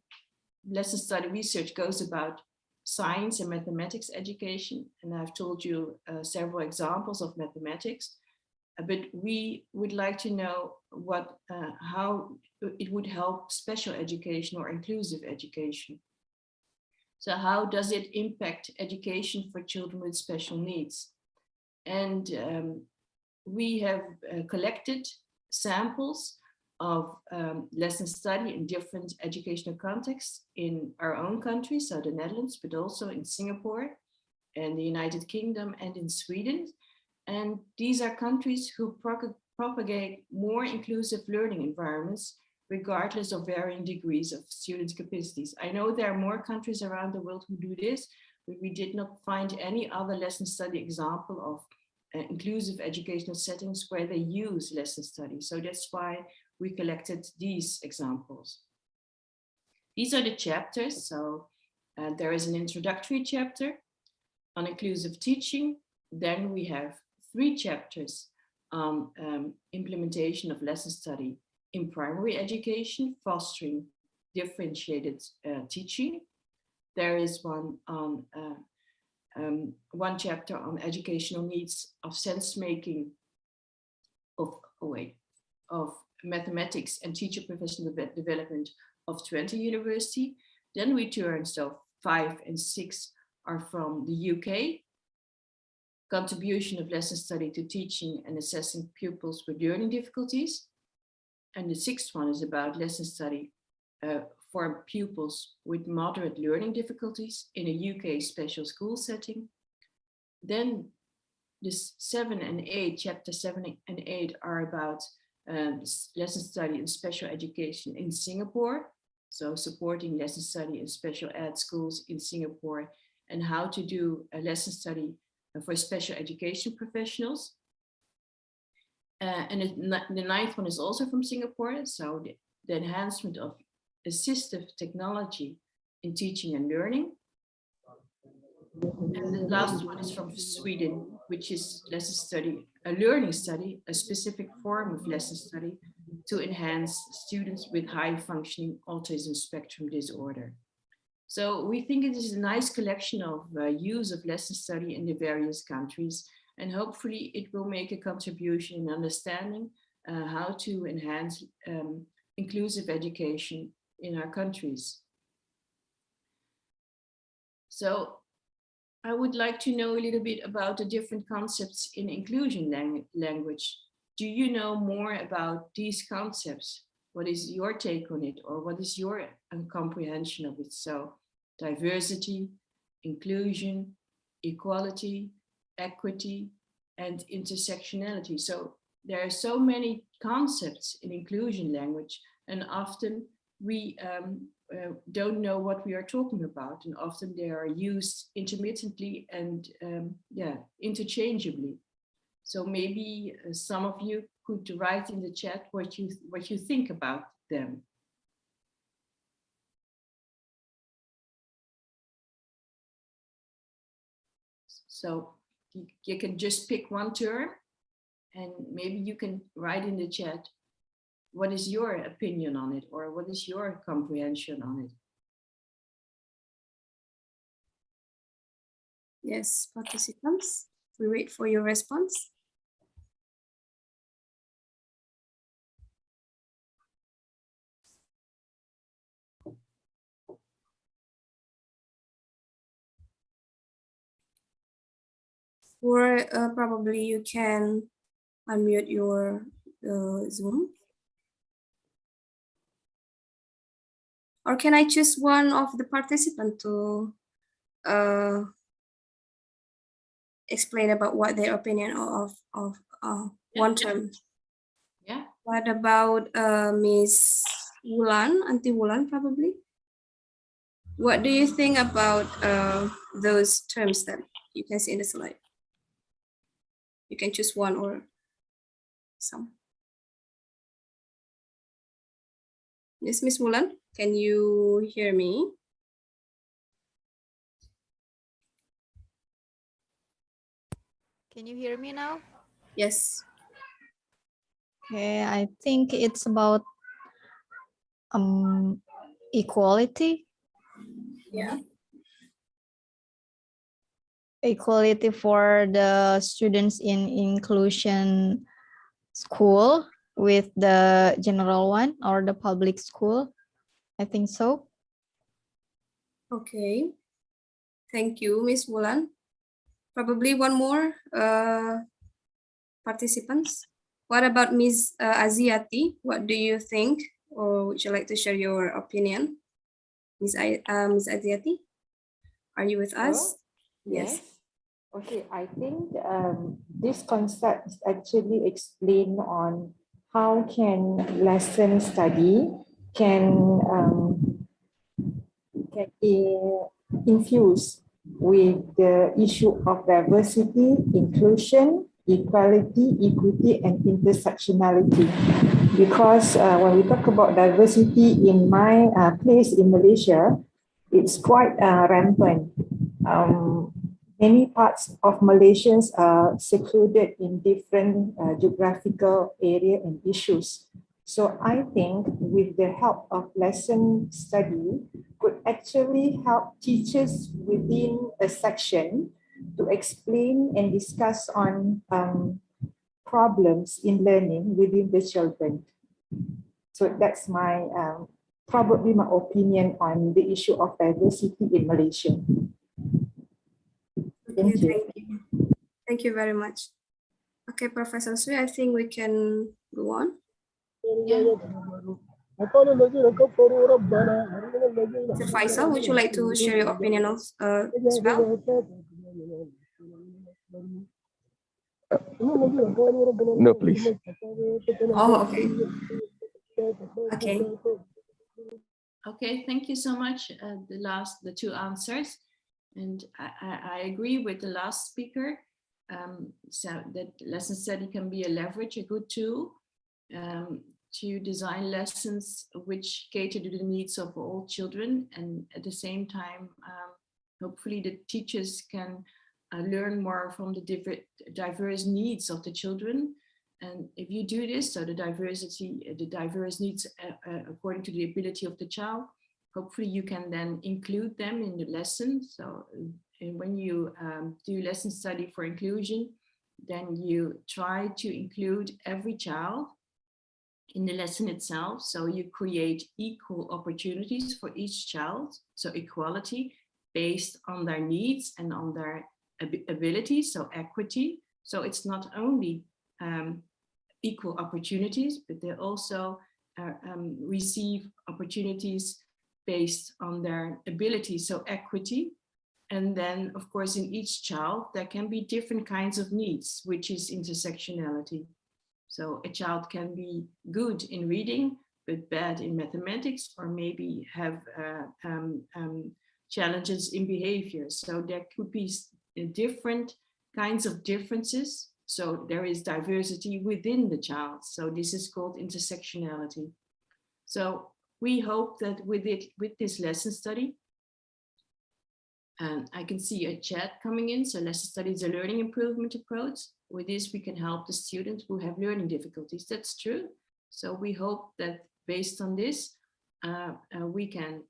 lesson study research goes about science and mathematics education, and I've told you several examples of mathematics, but we would like to know how it would help special education or inclusive education. So how does it impact education for children with special needs? And we have collected samples of lesson study in different educational contexts in our own country, so the Netherlands, but also in Singapore and the United Kingdom and in Sweden. And these are countries who propagate more inclusive learning environments, regardless of varying degrees of students' capacities. I know there are more countries around the world who do this, but we did not find any other lesson study example of inclusive educational settings where they use lesson study. So that's why we collected these examples. These are the chapters. So there is an introductory chapter on inclusive teaching. Then we have 3 chapters on implementation of lesson study in primary education, fostering differentiated teaching. There is one on one chapter on educational needs of sense making of mathematics and teacher professional development of Twente University. Then we turn, so 5 and 6 are from the UK. Contribution of lesson study to teaching and assessing pupils with learning difficulties. And the 6th one is about lesson study for pupils with moderate learning difficulties in a UK special school setting. Then this 7 and 8, chapter 7 and 8 are about lesson study in special education in Singapore. So supporting lesson study in special ed schools in Singapore and how to do a lesson study for special education professionals. And the 9th one is also from Singapore. So the enhancement of assistive technology in teaching and learning. And the last one is from Sweden, which is lesson study, a learning study, a specific form of lesson study to enhance students with high functioning autism spectrum disorder. So we think it is a nice collection of use of lesson study in the various countries, and hopefully it will make a contribution in understanding how to enhance inclusive education in our countries. So I would like to know a little bit about the different concepts in inclusion language. Do you know more about these concepts? What is your take on it, or what is your comprehension of it? So diversity, inclusion, equality, equity, and intersectionality. So there are so many concepts in inclusion language, and often we don't know what we are talking about, and often they are used intermittently and interchangeably. So maybe some of you could write in the chat what you think about them. So you can just pick one term, and maybe you can write in the chat what is your opinion on it, or what is your comprehension on it. Yes, participants, we wait for your response. Or probably you can unmute your Zoom. Or can I choose one of the participants to explain about what their opinion of one term? Yeah. What about Miss Wulan, Auntie Wulan, probably? What do you think about those terms that you can see in the slide? You can choose one or some. Yes, Miss Wulan, can you hear me? Can you hear me now? Yes. Okay, I think it's about equality. Yeah. Equality for the students in inclusion school with the general one or the public school. I think so. Okay. Thank you, Miss Wulan. Probably one more participants. What about Ms. Aziati? What do you think? Or would you like to share your opinion? Ms. Aziati, are you with us? Yes. Okay, I think this concept is actually explained on how can lesson study can infuse with the issue of diversity, inclusion, equality, equity, and intersectionality. Because when we talk about diversity in my place in Malaysia, it's quite rampant. Many parts of Malaysians are secluded in different geographical area and issues. So I think with the help of lesson study could actually help teachers within a section to explain and discuss on problems in learning within the children. So that's my probably my opinion on the issue of diversity in Malaysia. Okay, thank you. Thank you very much. Okay, Professor Sui, I think we can go on. Yeah. Mr. Faisal, would you like to share your opinion as well? No, please. Oh, okay. Okay. Okay, thank you so much. The two answers, and I agree with the last speaker. So that lesson study can be a leverage, a good tool to design lessons which cater to the needs of all children, and at the same time, hopefully the teachers can learn more from the different diverse needs of the children. And if you do this, so the diverse needs according to the ability of the child, hopefully you can then include them in the lesson. So when you do lesson study for inclusion, then you try to include every child in the lesson itself. So you create equal opportunities for each child. So equality based on their needs and on their abilities, so equity. So it's not only equal opportunities, but they also receive opportunities based on their abilities, so equity. And then, of course, in each child, there can be different kinds of needs, which is intersectionality. So a child can be good in reading, but bad in mathematics, or maybe have challenges in behavior. So there could be different kinds of differences. So there is diversity within the child. So this is called intersectionality. So we hope that with this lesson study, and I can see a chat coming in. So lesson study is a learning improvement approach. With this, we can help the students who have learning difficulties. That's true. So we hope that based on this, we can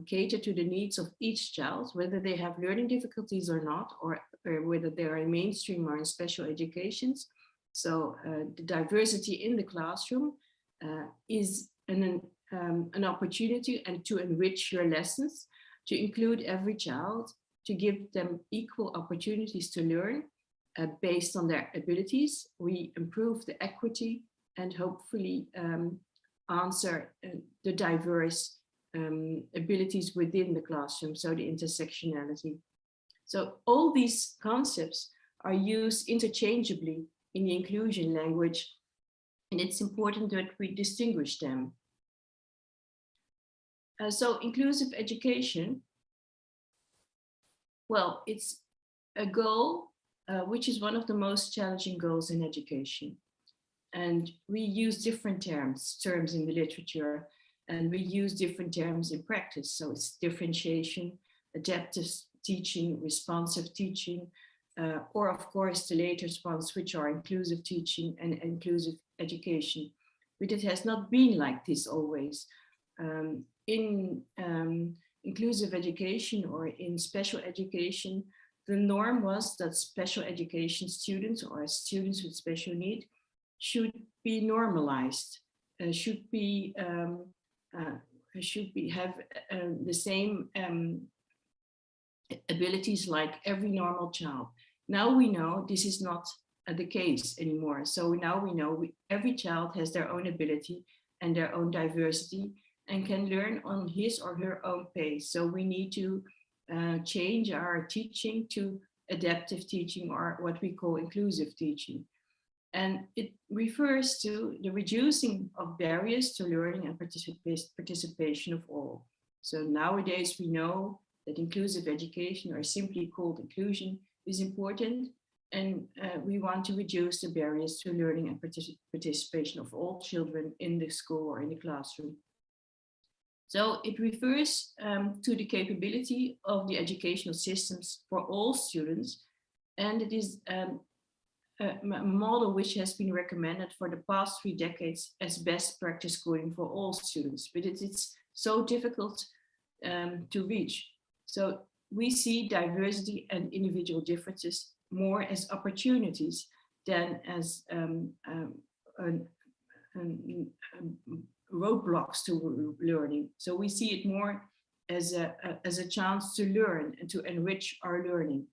cater to the needs of each child, whether they have learning difficulties or not, or whether they are in mainstream or in special educations. So the diversity in the classroom is an opportunity and to enrich your lessons, to include every child, to give them equal opportunities to learn based on their abilities. We improve the equity and hopefully answer the diverse abilities within the classroom, so the intersectionality. So all these concepts are used interchangeably in the inclusion language, and it's important that we distinguish them. So inclusive education, well, it's a goal which is one of the most challenging goals in education. And we use different terms in the literature, and we use different terms in practice. So it's differentiation, adaptive teaching, responsive teaching, or of course the later ones, which are inclusive teaching and inclusive education. But it has not been like this always. In inclusive education or in special education, the norm was that special education students or students with special need should be normalized, should have the same abilities like every normal child. Now we know this is not the case anymore. So now we know every child has their own ability and their own diversity and can learn on his or her own pace. So we need to change our teaching to adaptive teaching, or what we call inclusive teaching. And it refers to the reducing of barriers to learning and participation of all. So nowadays we know that inclusive education, or simply called inclusion, is important. And we want to reduce the barriers to learning and participation of all children in the school or in the classroom. So it refers to the capability of the educational systems for all students. And it is a model which has been recommended for the past 3 decades as best practice schooling for all students, but it's so difficult to reach. So we see diversity and individual differences more as opportunities than as roadblocks to learning. So we see it more as a chance to learn and to enrich our learning.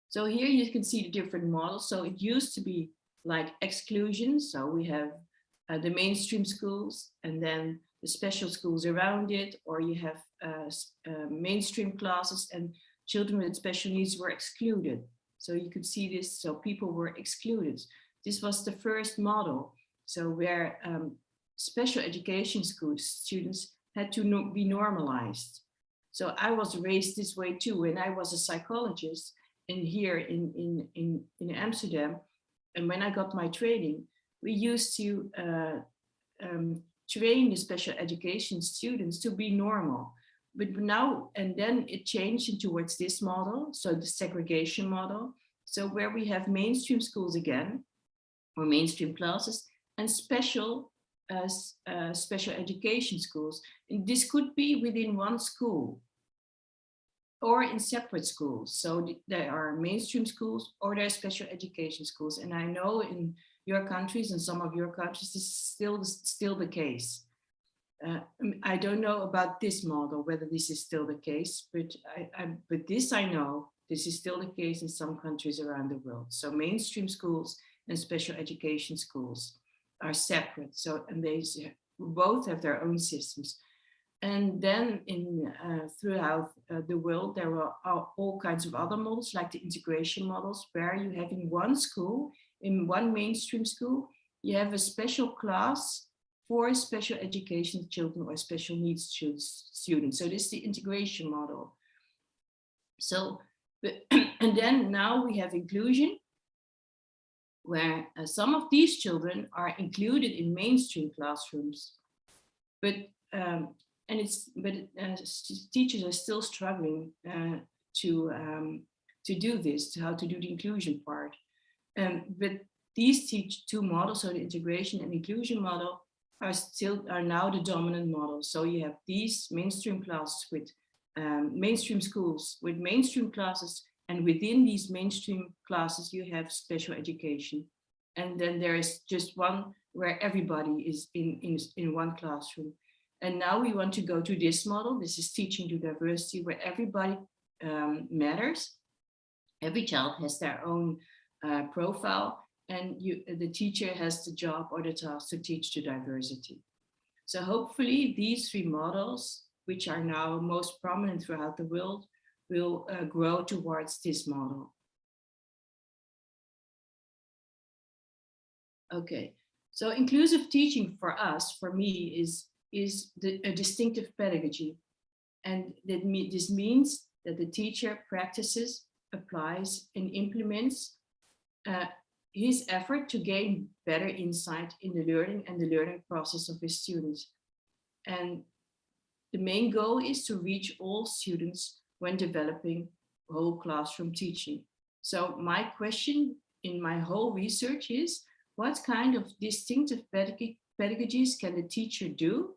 So here you can see the different models. So it used to be like exclusion. So we have the mainstream schools and then the special schools around it, or you have mainstream classes and children with special needs were excluded. So you could see this, so people were excluded. This was the first model. So where special education school students had to be normalized. So I was raised this way too. When I was a psychologist here in Amsterdam, and when I got my training, we used to train the special education students to be normal. But now and then it changed towards this model, so the segregation model. So where we have mainstream schools again, or mainstream classes, and special education schools. And this could be within one school or in separate schools. So there are mainstream schools or there are special education schools. And I know in your countries and some of your countries, this is still the case. I don't know about this model, whether this is still the case, but this I know, this is still the case in some countries around the world. So mainstream schools and special education schools are separate. So, and they both have their own systems. And then throughout the world, there are all kinds of other models, like the integration models, where you have in one school, in one mainstream school, you have a special class for special education children or special needs students. So this is the integration model. So, and then now we have inclusion, where some of these children are included in mainstream classrooms, but teachers are still struggling to do this, how to do the inclusion part. But these two models, so the integration and inclusion model, are now the dominant model. So you have these mainstream classes with mainstream schools with mainstream classes, and within these mainstream classes you have special education, and then there is just one where everybody is in one classroom. And now we want to go to this model. This is teaching to diversity, where everybody matters. Every child has their own profile, and the teacher has the job or the task to teach to diversity. So hopefully these three models, which are now most prominent throughout the world, will grow towards this model. Okay, so inclusive teaching for us, for me, is a distinctive pedagogy. And this means that the teacher practices, applies, and implements his effort to gain better insight in the learning and the learning process of his students. And the main goal is to reach all students when developing whole classroom teaching. So my question in my whole research is, what kind of distinctive pedagogies can the teacher do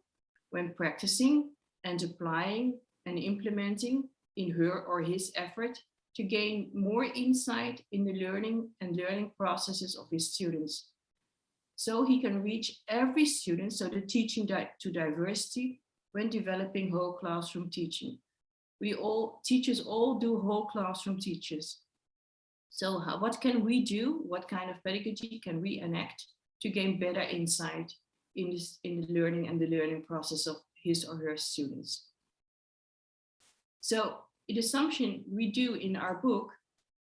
when practicing and applying and implementing in her or his effort to gain more insight in the learning and learning processes of his students, so he can reach every student, so the teaching to diversity when developing whole classroom teaching. Teachers all do whole classroom teachers. So what can we do? What kind of pedagogy can we enact to gain better insight in the learning and the learning process of his or her students? So the assumption we do in our book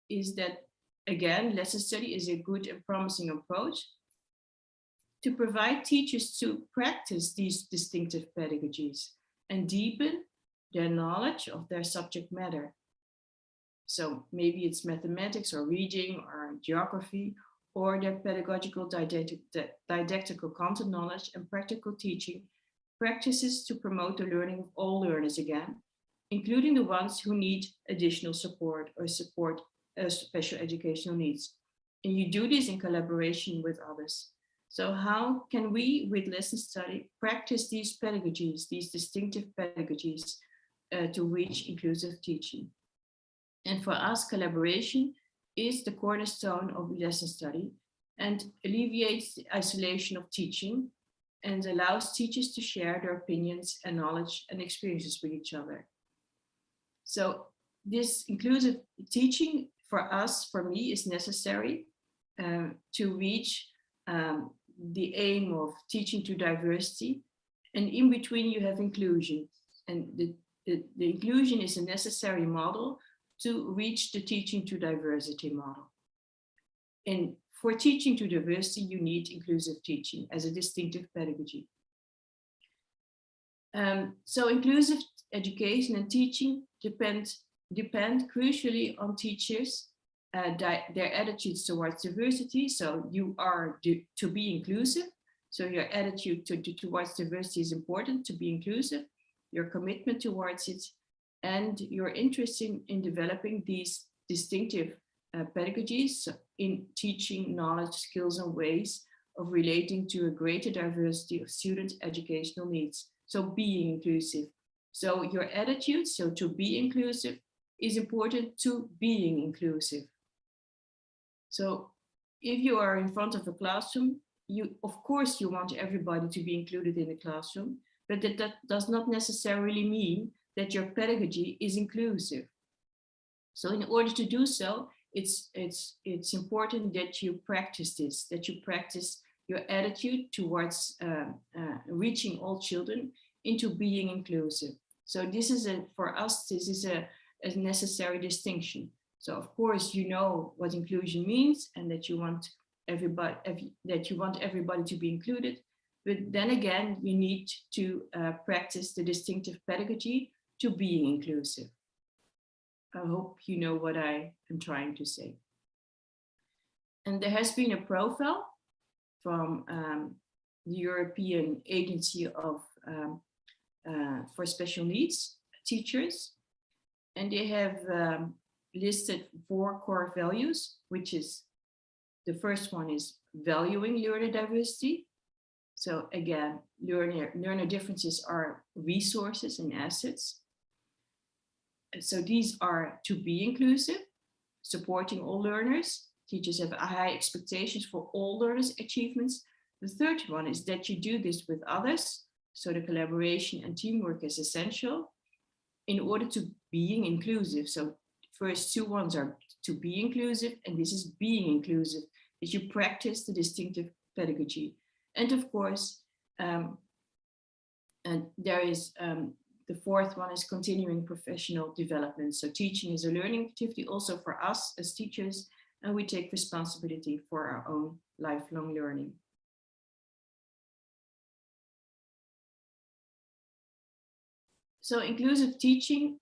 is that, again, lesson study is a good and promising approach to provide teachers to practice these distinctive pedagogies and deepen their knowledge of their subject matter. So maybe it's mathematics or reading or geography, or their pedagogical didactical content knowledge and practical teaching practices to promote the learning of all learners again, including the ones who need additional support or special educational needs. And you do this in collaboration with others. So how can we, with lesson study, practice these pedagogies, these distinctive pedagogies to reach inclusive teaching? And for us, collaboration is the cornerstone of lesson study and alleviates the isolation of teaching and allows teachers to share their opinions and knowledge and experiences with each other. So this inclusive teaching for us, for me, is necessary to reach the aim of teaching to diversity. And in between you have inclusion. And the inclusion is a necessary model to reach the teaching to diversity model. And for teaching to diversity, you need inclusive teaching as a distinctive pedagogy. So inclusive education and teaching depend crucially on teachers, their attitudes towards diversity. So you are to be inclusive. So your attitude towards diversity is important, to be inclusive, your commitment towards it, and your interest in developing these distinctive pedagogies in teaching knowledge, skills, and ways of relating to a greater diversity of student educational needs. So being inclusive. So your attitude, so to be inclusive, is important to being inclusive. So if you are in front of a classroom, of course you want everybody to be included in the classroom, but that does not necessarily mean that your pedagogy is inclusive. So in order to do so, it's important that you practice this, that you practice your attitude towards reaching all children into being inclusive. So this is for us, this is a necessary distinction. So of course, you know what inclusion means and that you want everybody to be included. But then again, you need to practice the distinctive pedagogy to being inclusive. I hope you know what I am trying to say. And there has been a profile from the European Agency for Special Needs Teachers, and they have listed 4 core values, which is, the first one is valuing learner diversity. So again, learner differences are resources and assets. And so these are to be inclusive, supporting all learners. Teachers have high expectations for all learners' achievements. The third one is that you do this with others. So the collaboration and teamwork is essential in order to being inclusive. So first two ones are to be inclusive, and this is being inclusive, that you practice the distinctive pedagogy. And of course, and there is the fourth one is continuing professional development. So teaching is a learning activity also for us as teachers, and we take responsibility for our own lifelong learning. So inclusive teaching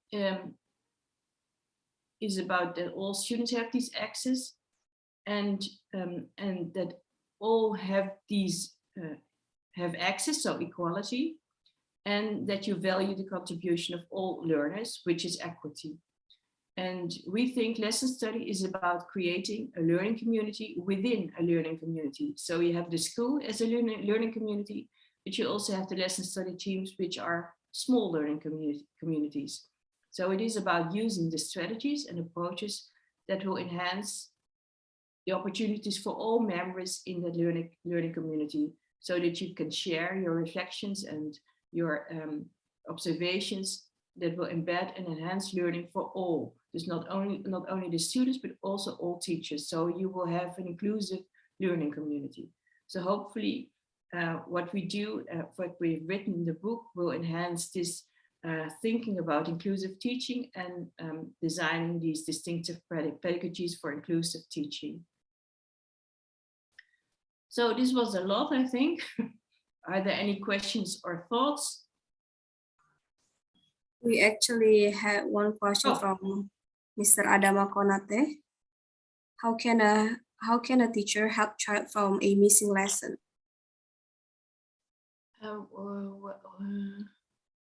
is about that all students have these access, and that all have these have access, so equality, and that you value the contribution of all learners, which is equity. And we think lesson study is about creating a learning community within a learning community. So you have the school as a learning community, but you also have the lesson study teams, which are small learning communities. So it is about using the strategies and approaches that will enhance the opportunities for all members in the learning community, so that you can share your reflections and your observations that will embed and enhance learning for all. There's not only the students, but also all teachers. So you will have an inclusive learning community. So hopefully what we do, what we've written in the book will enhance this thinking about inclusive teaching and designing these distinctive pedagogies for inclusive teaching. So this was a lot, I think. Are there any questions or thoughts? We actually had one question from Mr. Adama Konate. How can a teacher help child from a missing lesson?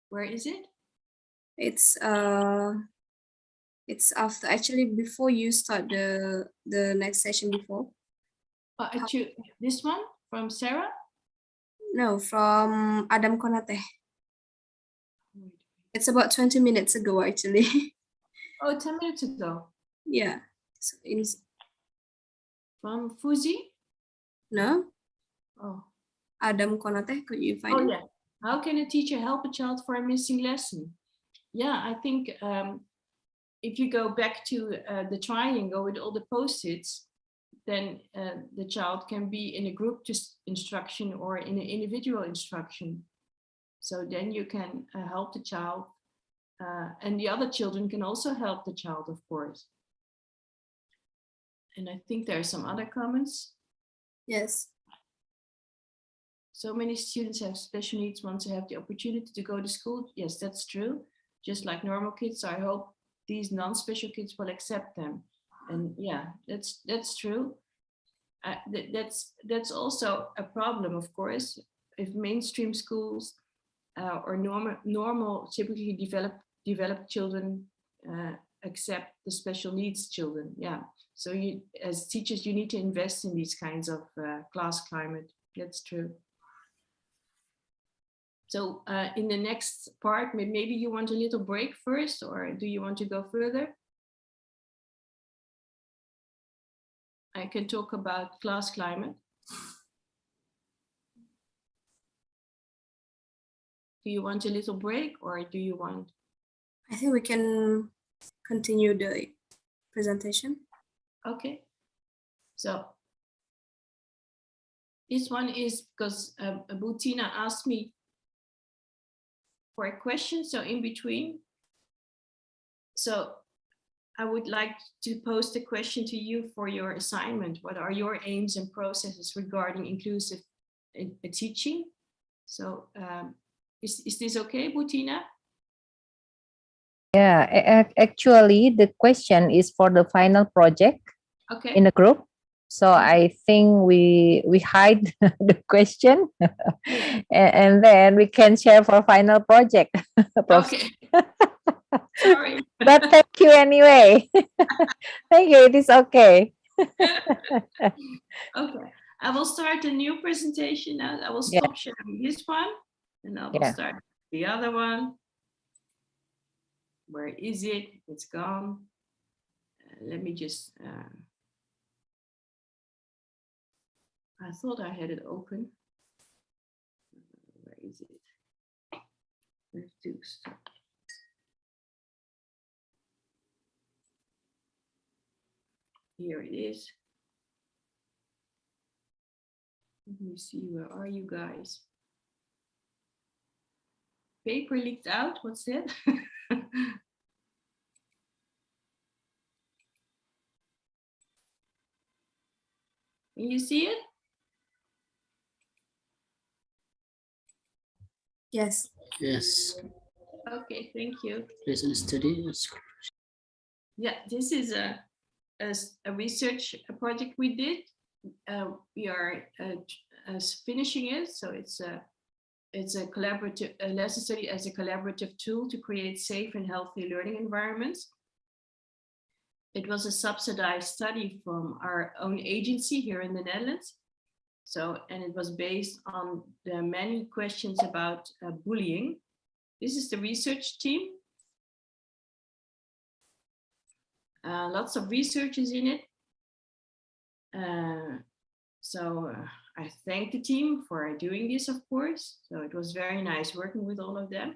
Where is it? It's after, actually before you start the next session before. Actually, this one from Sarah? No, from Adam Konate. It's about 20 minutes ago, actually. Oh, 10 minutes ago. Yeah. So from Fuzi? No. Oh. Adam Konate, could you find it? Yeah. How can a teacher help a child for a missing lesson? Yeah, I think if you go back to the triangle with all the post-its, then the child can be in a group instruction or in an individual instruction. So then you can help the child, and the other children can also help the child, of course. And I think there are some other comments. Yes. So many students have special needs once they have the opportunity to go to school. Yes, that's true. Just like normal kids, I hope these non-special kids will accept them. And yeah, that's true. That's also a problem, of course, if mainstream schools or normal typically developed children accept the special needs children. Yeah, so you, as teachers, you need to invest in these kinds of class climate. That's true. So in the next part, maybe you want a little break first, or do you want to go further? I can talk about class climate. Do you want a little break, or do you want? I think we can continue the presentation. Okay. So this one is because Butina asked me for a question, so in between. So I would like to post a question to you for your assignment. What are your aims and processes regarding inclusive teaching? So is this okay, Butina? Yeah, actually, the question is for the final project in the group. So I think we hide the question and then we can share for final project. Okay. Sorry. But thank you anyway. Thank you. It is okay. Okay. I will start a new presentation now. I will stop sharing this one and I will start the other one. Where is it? It's gone. Let me just, I thought I had it open. Where is it? I have to stop. Here it is. Let me see, where are you guys? Paper leaked out, what's that? Can you see it? Yes. Yes. Okay, thank you. Lesson study. Yeah, this is a research project we did. We are finishing it, so it's a collaborative lesson study as a collaborative tool to create safe and healthy learning environments. It was a subsidized study from our own agency here in the Netherlands. So, and it was based on the many questions about bullying. This is the research team. Lots of researchers in it. I thank the team for doing this, of course. So it was very nice working with all of them.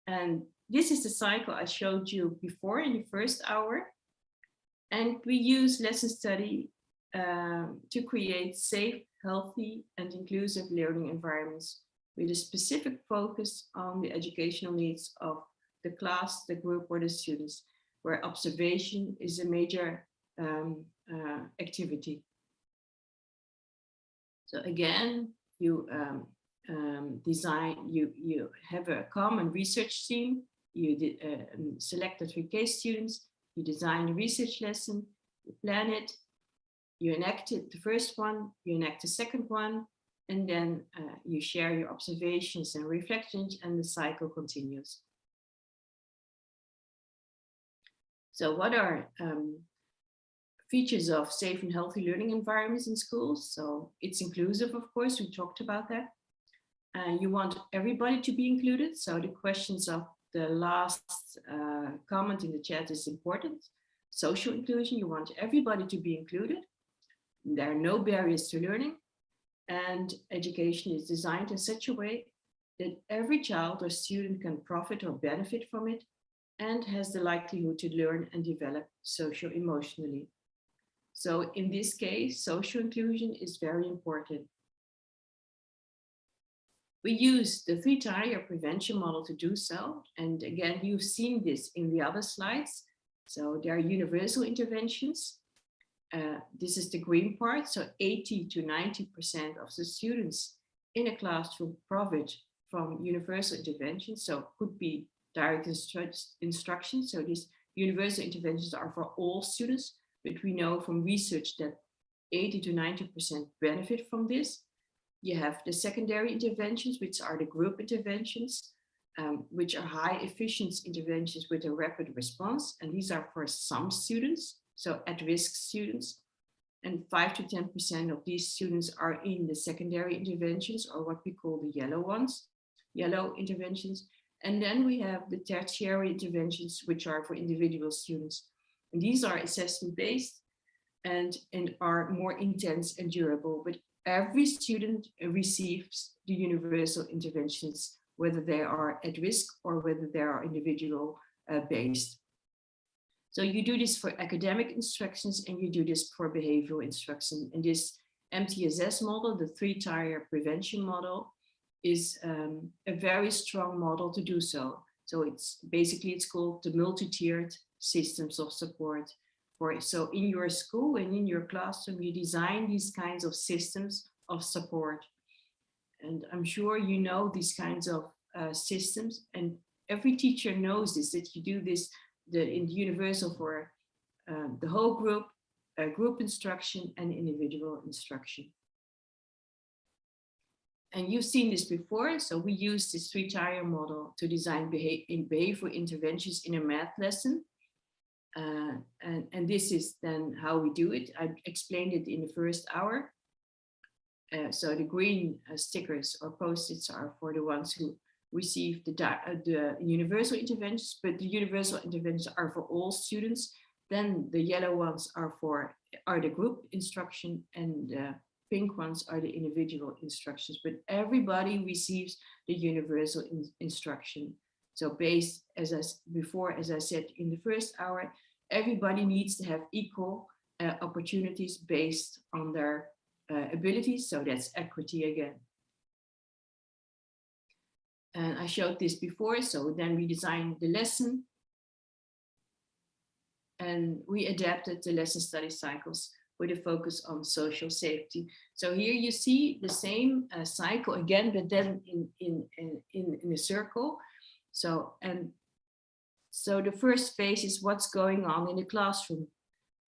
And this is the cycle I showed you before in the first hour. And we use lesson study to create safe, healthy, and inclusive learning environments with a specific focus on the educational needs of the class, the group, or the students, where observation is a major activity. So again, you you have a common research team, you select the 3K students, you design a research lesson, you plan it, you enact it, the first one, you enact the second one, and then you share your observations and reflections, and the cycle continues. So what are features of safe and healthy learning environments in schools? So it's inclusive, of course, we talked about that. You want everybody to be included. So the questions of the last comment in the chat is important. Social inclusion, you want everybody to be included. There are no barriers to learning. And education is designed in such a way that every child or student can profit or benefit from it and has the likelihood to learn and develop socio-emotionally. So in this case, social inclusion is very important. We use the 3-tier prevention model to do so. And again, you've seen this in the other slides. So there are universal interventions. This is the green part. So 80 to 90% of the students in a classroom profit from universal intervention. So could be direct instruction. So these universal interventions are for all students, but we know from research that 80 to 90% benefit from this. You have the secondary interventions, which are the group interventions, which are high efficiency interventions with a rapid response. And these are for some students, so at-risk students. And 5 to 10% of these students are in the secondary interventions, or what we call the yellow ones, yellow interventions. And then we have the tertiary interventions, which are for individual students. And these are assessment-based and are more intense and durable. But every student receives the universal interventions, whether they are at risk or whether they are individual based. So you do this for academic instructions and you do this for behavioral instruction. And this MTSS model, the 3-tier prevention model, is a very strong model to do so. So it's called the multi-tiered systems of support. So in your school and in your classroom, you design these kinds of systems of support. And I'm sure you know these kinds of systems, and every teacher knows this, that you do this in the universal for the whole group, group instruction and individual instruction. And you've seen this before. So we use this 3-tier model to design behavioral interventions in a math lesson. And this is then how we do it. I explained it in the first hour. So the green stickers or post-its are for the ones who receive the universal interventions, but the universal interventions are for all students. Then the yellow ones are the group instruction, and the pink ones are the individual instructions, but everybody receives the universal instruction. So based, as I said in the first hour, everybody needs to have equal opportunities based on their abilities. So that's equity again. And I showed this before. So then we designed the lesson and we adapted the lesson study cycles with a focus on social safety. So here you see the same cycle again, but then in a circle. So the first phase is what's going on in the classroom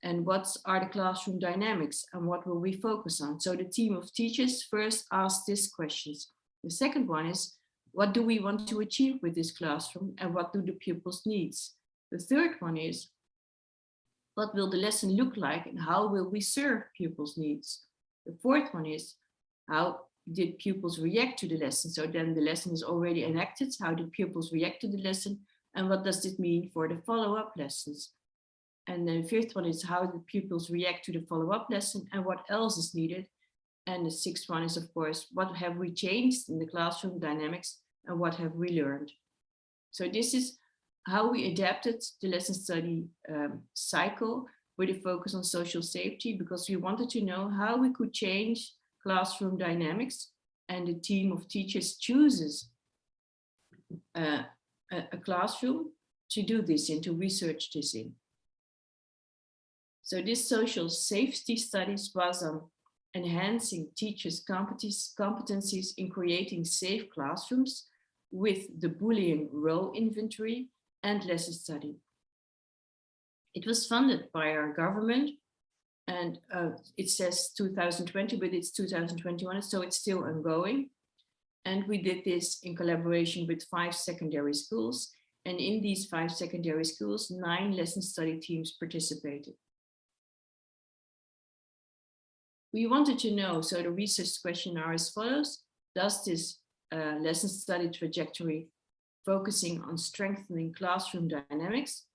and what are the classroom dynamics and what will we focus on. So the team of teachers first asked these questions. The second one is, what do we want to achieve with this classroom and what do the pupils need? The third one is, what will the lesson look like and how will we serve pupils' needs? The fourth one is, how did pupils react to the lesson? So then the lesson is already enacted. How do pupils react to the lesson? And what does it mean for the follow-up lessons? And the fifth one is, how do pupils react to the follow-up lesson and what else is needed? And the sixth one is, of course, what have we changed in the classroom dynamics and what have we learned? So this is how we adapted the lesson study cycle with a focus on social safety, because we wanted to know how we could change classroom dynamics, and the team of teachers chooses a classroom to do this in, to research this in. So this social safety studies was on enhancing teachers' competencies in creating safe classrooms with the bullying role inventory and lesson study. It was funded by our government, and it says 2020, but it's 2021, so it's still ongoing. And we did this in collaboration with 5 secondary schools. And in these 5 secondary schools, 9 lesson study teams participated. We wanted to know, so the research question are as follows: does this lesson study trajectory focusing on strengthening classroom dynamics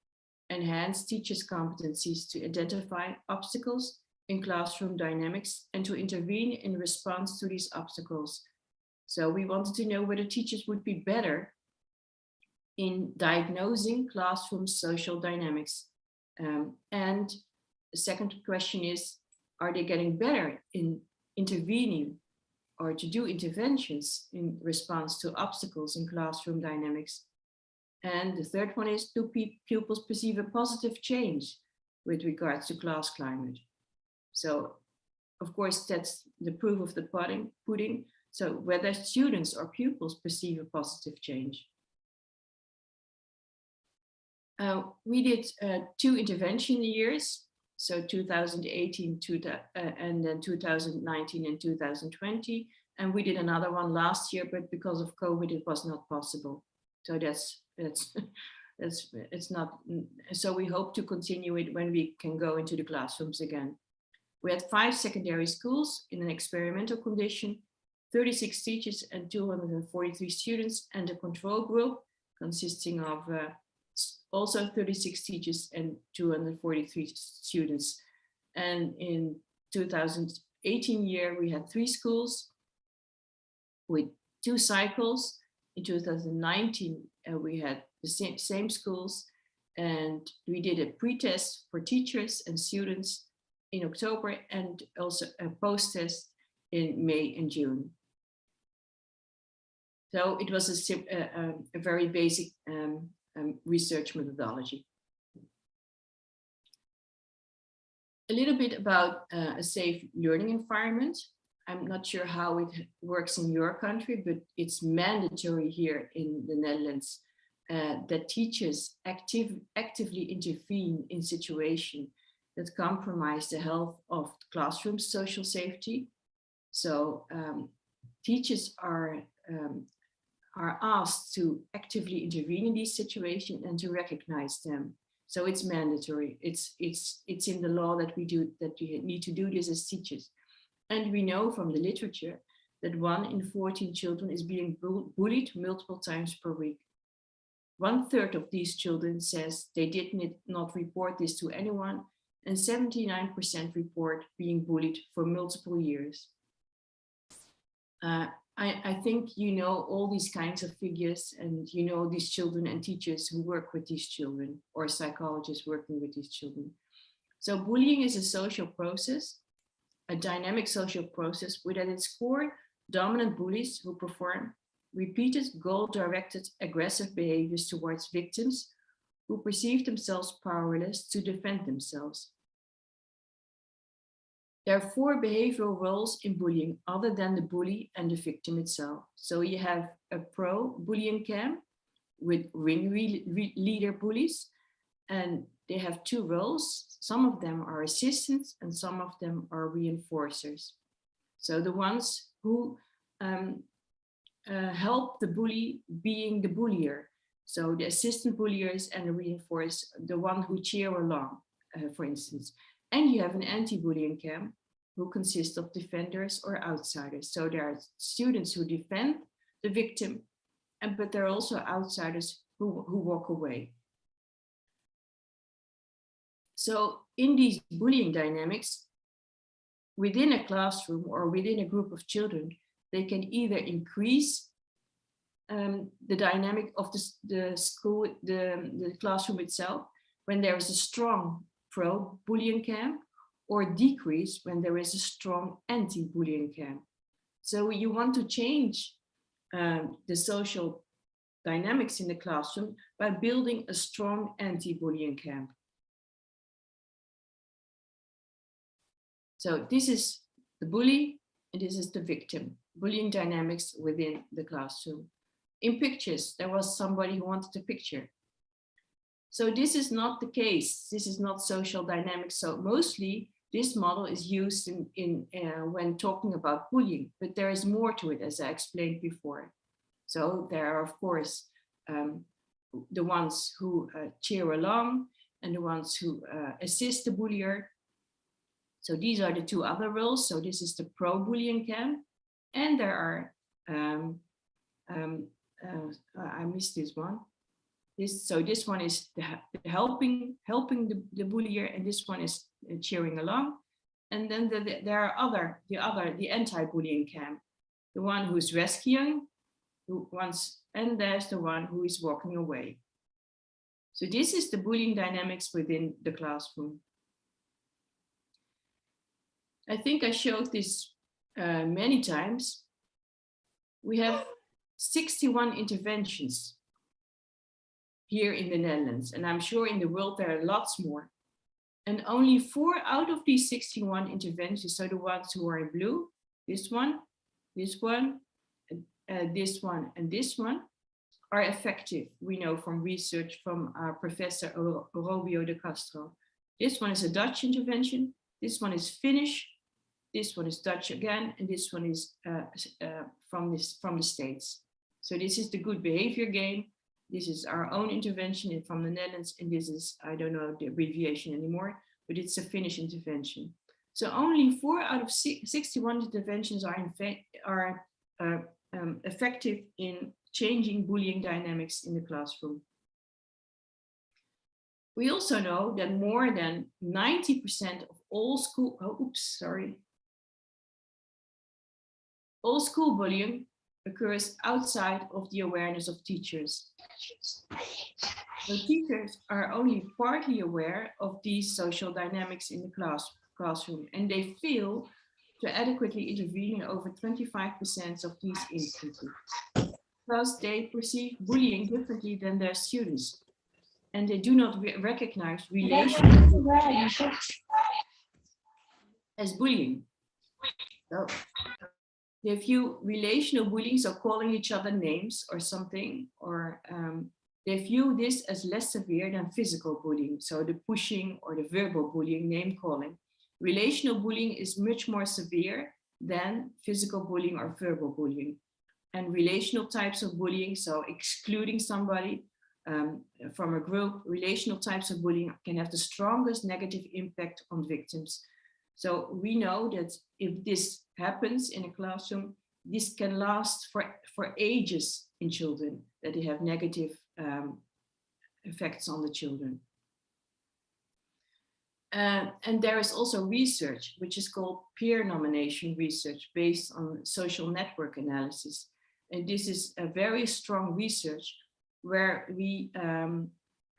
enhance teachers' competencies to identify obstacles in classroom dynamics and to intervene in response to these obstacles? So we wanted to know whether teachers would be better in diagnosing classroom social dynamics. And the second question is, are they getting better in intervening or to do interventions in response to obstacles in classroom dynamics? And the third one is, do pupils perceive a positive change with regards to class climate? So, of course, that's the proof of the pudding. So whether students or pupils perceive a positive change. We did 2 intervention years, so 2018 and then 2019 and 2020. And we did another one last year, but because of COVID, it was not possible. So it's not, so we hope to continue it when we can go into the classrooms again. We had 5 secondary schools in an experimental condition, 36 teachers and 243 students, and a control group consisting of also 36 teachers and 243 students. And in 2018 year, we had 3 schools with 2 cycles. In 2019, we had the same schools, and we did a pre-test for teachers and students in October, and also a post-test in May and June. So it was a very basic research methodology. A little bit about a safe learning environment. I'm not sure how it works in your country, but it's mandatory here in the Netherlands that teachers actively intervene in situations that compromise the health of the classroom social safety. So teachers are asked to actively intervene in these situations and to recognize them. So it's mandatory. It's in the law that we do, that you need to do this as teachers. And we know from the literature that 1 in 14 children is being bullied multiple times per week. 1/3 of these children says they did not report this to anyone, and 79% report being bullied for multiple years. I think you know all these kinds of figures, and you know these children and teachers who work with these children, or psychologists working with these children. So bullying is a social process, a dynamic social process with at its core dominant bullies who perform repeated goal-directed aggressive behaviors towards victims who perceive themselves powerless to defend themselves. There are 4 behavioral roles in bullying other than the bully and the victim itself. So you have a pro-bullying camp with ringleader bullies, and they have 2 roles. Some of them are assistants and some of them are reinforcers. So the ones who help the bully being the bullier. So the assistant bulliers and the reinforce, the one who cheer along, for instance. And you have an anti-bullying camp who consists of defenders or outsiders. So there are students who defend the victim, but there are also outsiders who walk away. So in these bullying dynamics, within a classroom or within a group of children, they can either increase the dynamic of the school, the classroom itself, when there is a strong pro-bullying camp, or decrease when there is a strong anti-bullying camp. So you want to change the social dynamics in the classroom by building a strong anti-bullying camp. So this is the bully and this is the victim, bullying dynamics within the classroom. In pictures, there was somebody who wanted a picture. So this is not the case. This is not social dynamics. So mostly this model is used when talking about bullying, but there is more to it, as I explained before. So there are, of course, the ones who cheer along and the ones who assist the bullier. So these are the 2 other roles. So this is the pro-bullying camp, and there are, I missed this one. So this one is helping the bullier, and this one is cheering along. And then there are the anti-bullying camp, the one who is rescuing, and there's the one who is walking away. So this is the bullying dynamics within the classroom. I think I showed this many times. We have 61 interventions here in the Netherlands, and I'm sure in the world there are lots more. And only 4 out of these 61 interventions, so the ones who are in blue, this one, this one, this one, and this one, are effective. We know from research from Professor Robio de Castro. This one is a Dutch intervention, this one is Finnish, this one is Dutch again, and this one is from the States. So this is the good behavior game. This is our own intervention from the Netherlands, and this is, I don't know the abbreviation anymore, but it's a Finnish intervention. So only 4 out of 61 interventions are effective in changing bullying dynamics in the classroom. We also know that more than 90% of all school, all school bullying occurs outside of the awareness of teachers. So teachers are only partly aware of these social dynamics in the classroom, and they fail to adequately intervene in over 25% of these instances, because they perceive bullying differently than their students, and they do not recognize relational as bullying. So they view relational bullying, so calling each other names or something, or they view this as less severe than physical bullying, so the pushing or the verbal bullying, name calling. Relational bullying is much more severe than physical bullying or verbal bullying. And relational types of bullying, so excluding somebody from a group, relational types of bullying can have the strongest negative impact on victims. So we know that if this happens in a classroom, this can last for ages in children, that they have negative effects on the children. And there is also research, which is called peer nomination research based on social network analysis. And this is a very strong research where we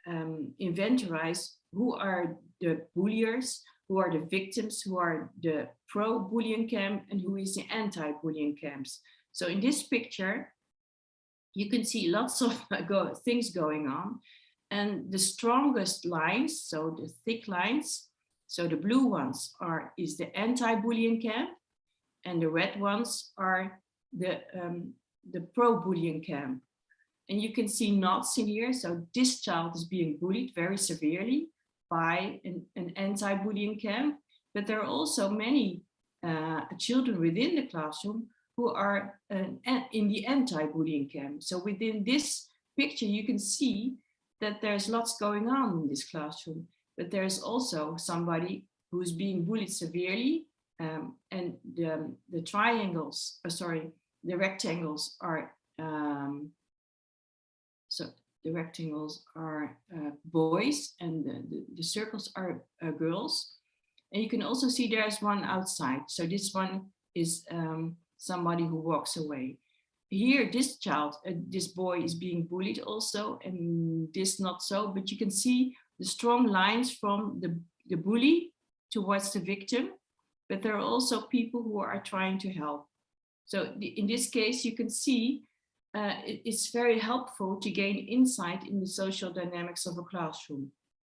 inventorize who are the bulliers, who are the victims, who are the pro-bullying camp, and who is the anti-bullying camps. So in this picture, you can see lots of things going on. And the strongest lines, so the thick lines, so the blue ones is the anti-bullying camp, and the red ones are the pro-bullying camp. And you can see knots in here. So this child is being bullied very severely by an anti-bullying camp, but there are also many children within the classroom who are in the anti-bullying camp. So within this picture, you can see that there's lots going on in this classroom, but there's also somebody who's being bullied severely, and the triangles, the rectangles are the rectangles are boys, and the circles are girls. And you can also see there's one outside. So this one is somebody who walks away. Here, this child, this boy is being bullied also, and this not so, but you can see the strong lines from the bully towards the victim, but there are also people who are trying to help. So in this case, you can see it's very helpful to gain insight in the social dynamics of a classroom.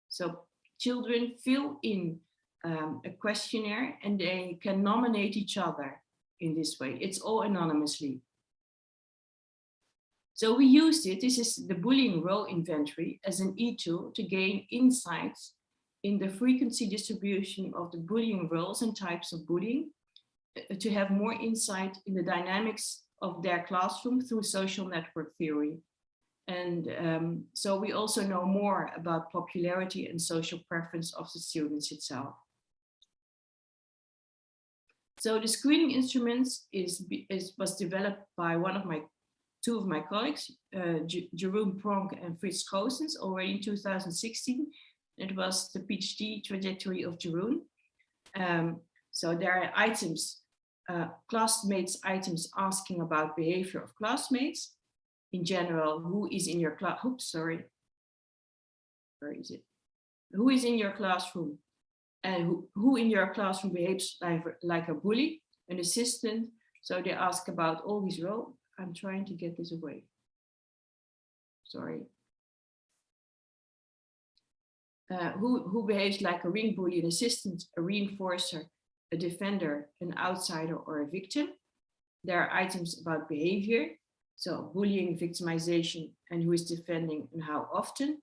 So children fill in a questionnaire and they can nominate each other in this way. It's all anonymously. So we used it, this is the bullying role inventory, as an e-tool to gain insights in the frequency distribution of the bullying roles and types of bullying, to have more insight in the dynamics of their classroom through social network theory. And so we also know more about popularity and social preference of the students itself. So the screening instruments was developed by two of my colleagues, Jeroen Pronk and Frits Goossens, already in 2016. It was the PhD trajectory of Jeroen. So there are items, classmates items asking about behavior of classmates. In general, who is in your class? Oops, sorry. Where is it? Who is in your classroom? And who in your classroom behaves like a bully, an assistant? So they ask about all these roles. I'm trying to get this away. Sorry. Who behaves like a ring bully, an assistant, a reinforcer, a defender, an outsider, or a victim. There are items about behavior. So bullying, victimization, and who is defending and how often.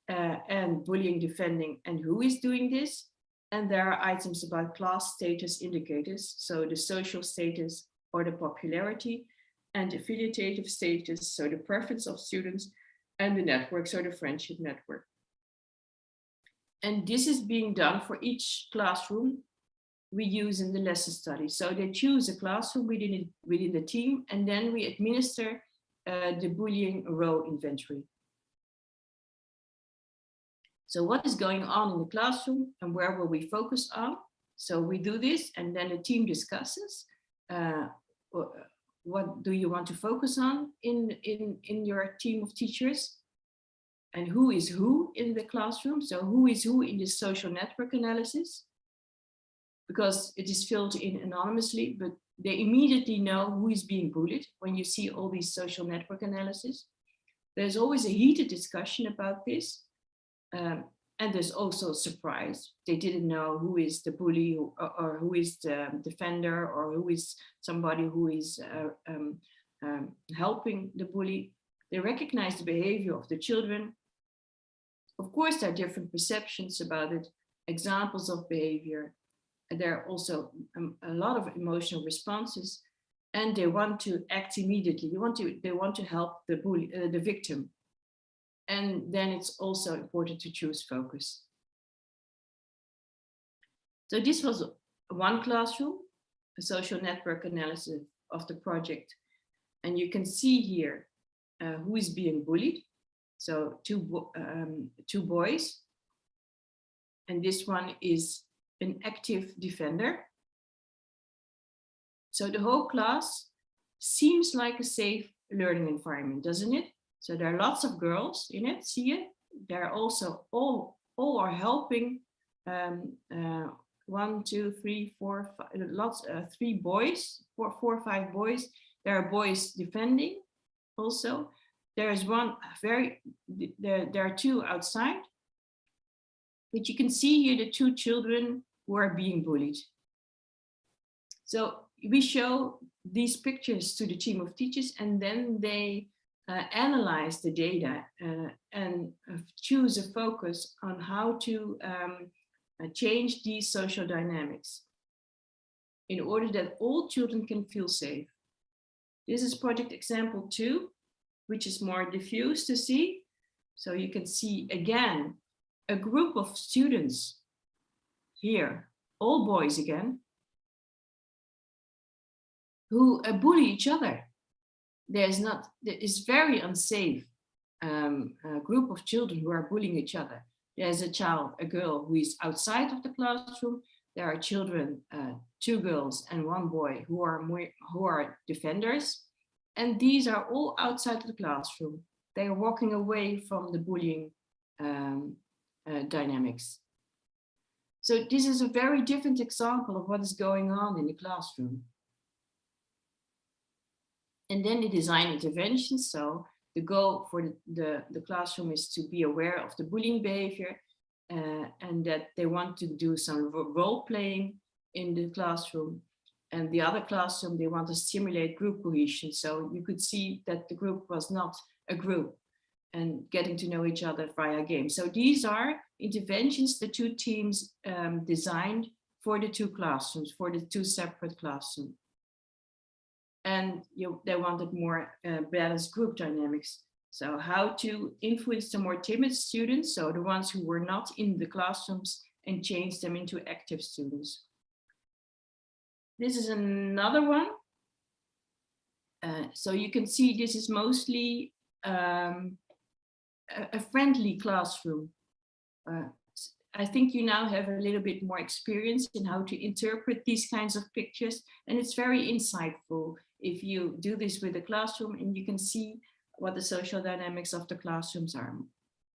And bullying, defending, and who is doing this. And there are items about class status indicators. So the social status or the popularity, and affiliative status, so the preference of students, and the network, so the friendship network. And this is being done for each classroom we use in the lesson study. So they choose a classroom within the team, and then we administer the bullying role inventory. So what is going on in the classroom and where will we focus on? So we do this, and then the team discusses what do you want to focus on in your team of teachers, and who is who in the classroom. So who is who in this social network analysis, because it is filled in anonymously, but they immediately know who is being bullied when you see all these social network analysis. There's always a heated discussion about this. And there's also surprise. They didn't know who is the bully or who is the defender or who is somebody who is helping the bully. They recognize the behavior of the children. Of course, there are different perceptions about it, examples of behavior. And there are also a lot of emotional responses, and they want to act immediately. They want to help the bully, the victim. And then it's also important to choose focus. So this was one classroom, a social network analysis of the project. And you can see here who is being bullied. So two boys. And this one is an active defender. So the whole class seems like a safe learning environment, doesn't it? So there are lots of girls in it, see it? There are also all are helping 1, 2, 3, 4, 5, 3 boys, 4 or 5 boys. There are boys defending also. There is one there are 2 outside. But you can see here the 2 children who are being bullied. So we show these pictures to the team of teachers, and then they analyze the data and choose a focus on how to change these social dynamics in order that all children can feel safe. This is project example 2, which is more diffuse to see. So you can see again a group of students here, all boys again, who bully each other. There is very unsafe group of children who are bullying each other. There's a girl who is outside of the classroom. There are children, 2 girls and 1 boy who are defenders. And these are all outside of the classroom. They are walking away from the bullying dynamics. So this is a very different example of what is going on in the classroom. And then the design interventions. So the goal for the classroom is to be aware of the bullying behavior and that they want to do some role playing in the classroom. And the other classroom, they want to stimulate group cohesion. So you could see that the group was not a group and getting to know each other via games. So these are interventions the 2 teams designed for the 2 classrooms, for the 2 separate classrooms. And they wanted more balanced group dynamics. So how to influence the more timid students, so the ones who were not in the classrooms, and change them into active students. This is another one. So you can see this is mostly a friendly classroom. I think you now have a little bit more experience in how to interpret these kinds of pictures, and it's very insightful if you do this with a classroom and you can see what the social dynamics of the classrooms are.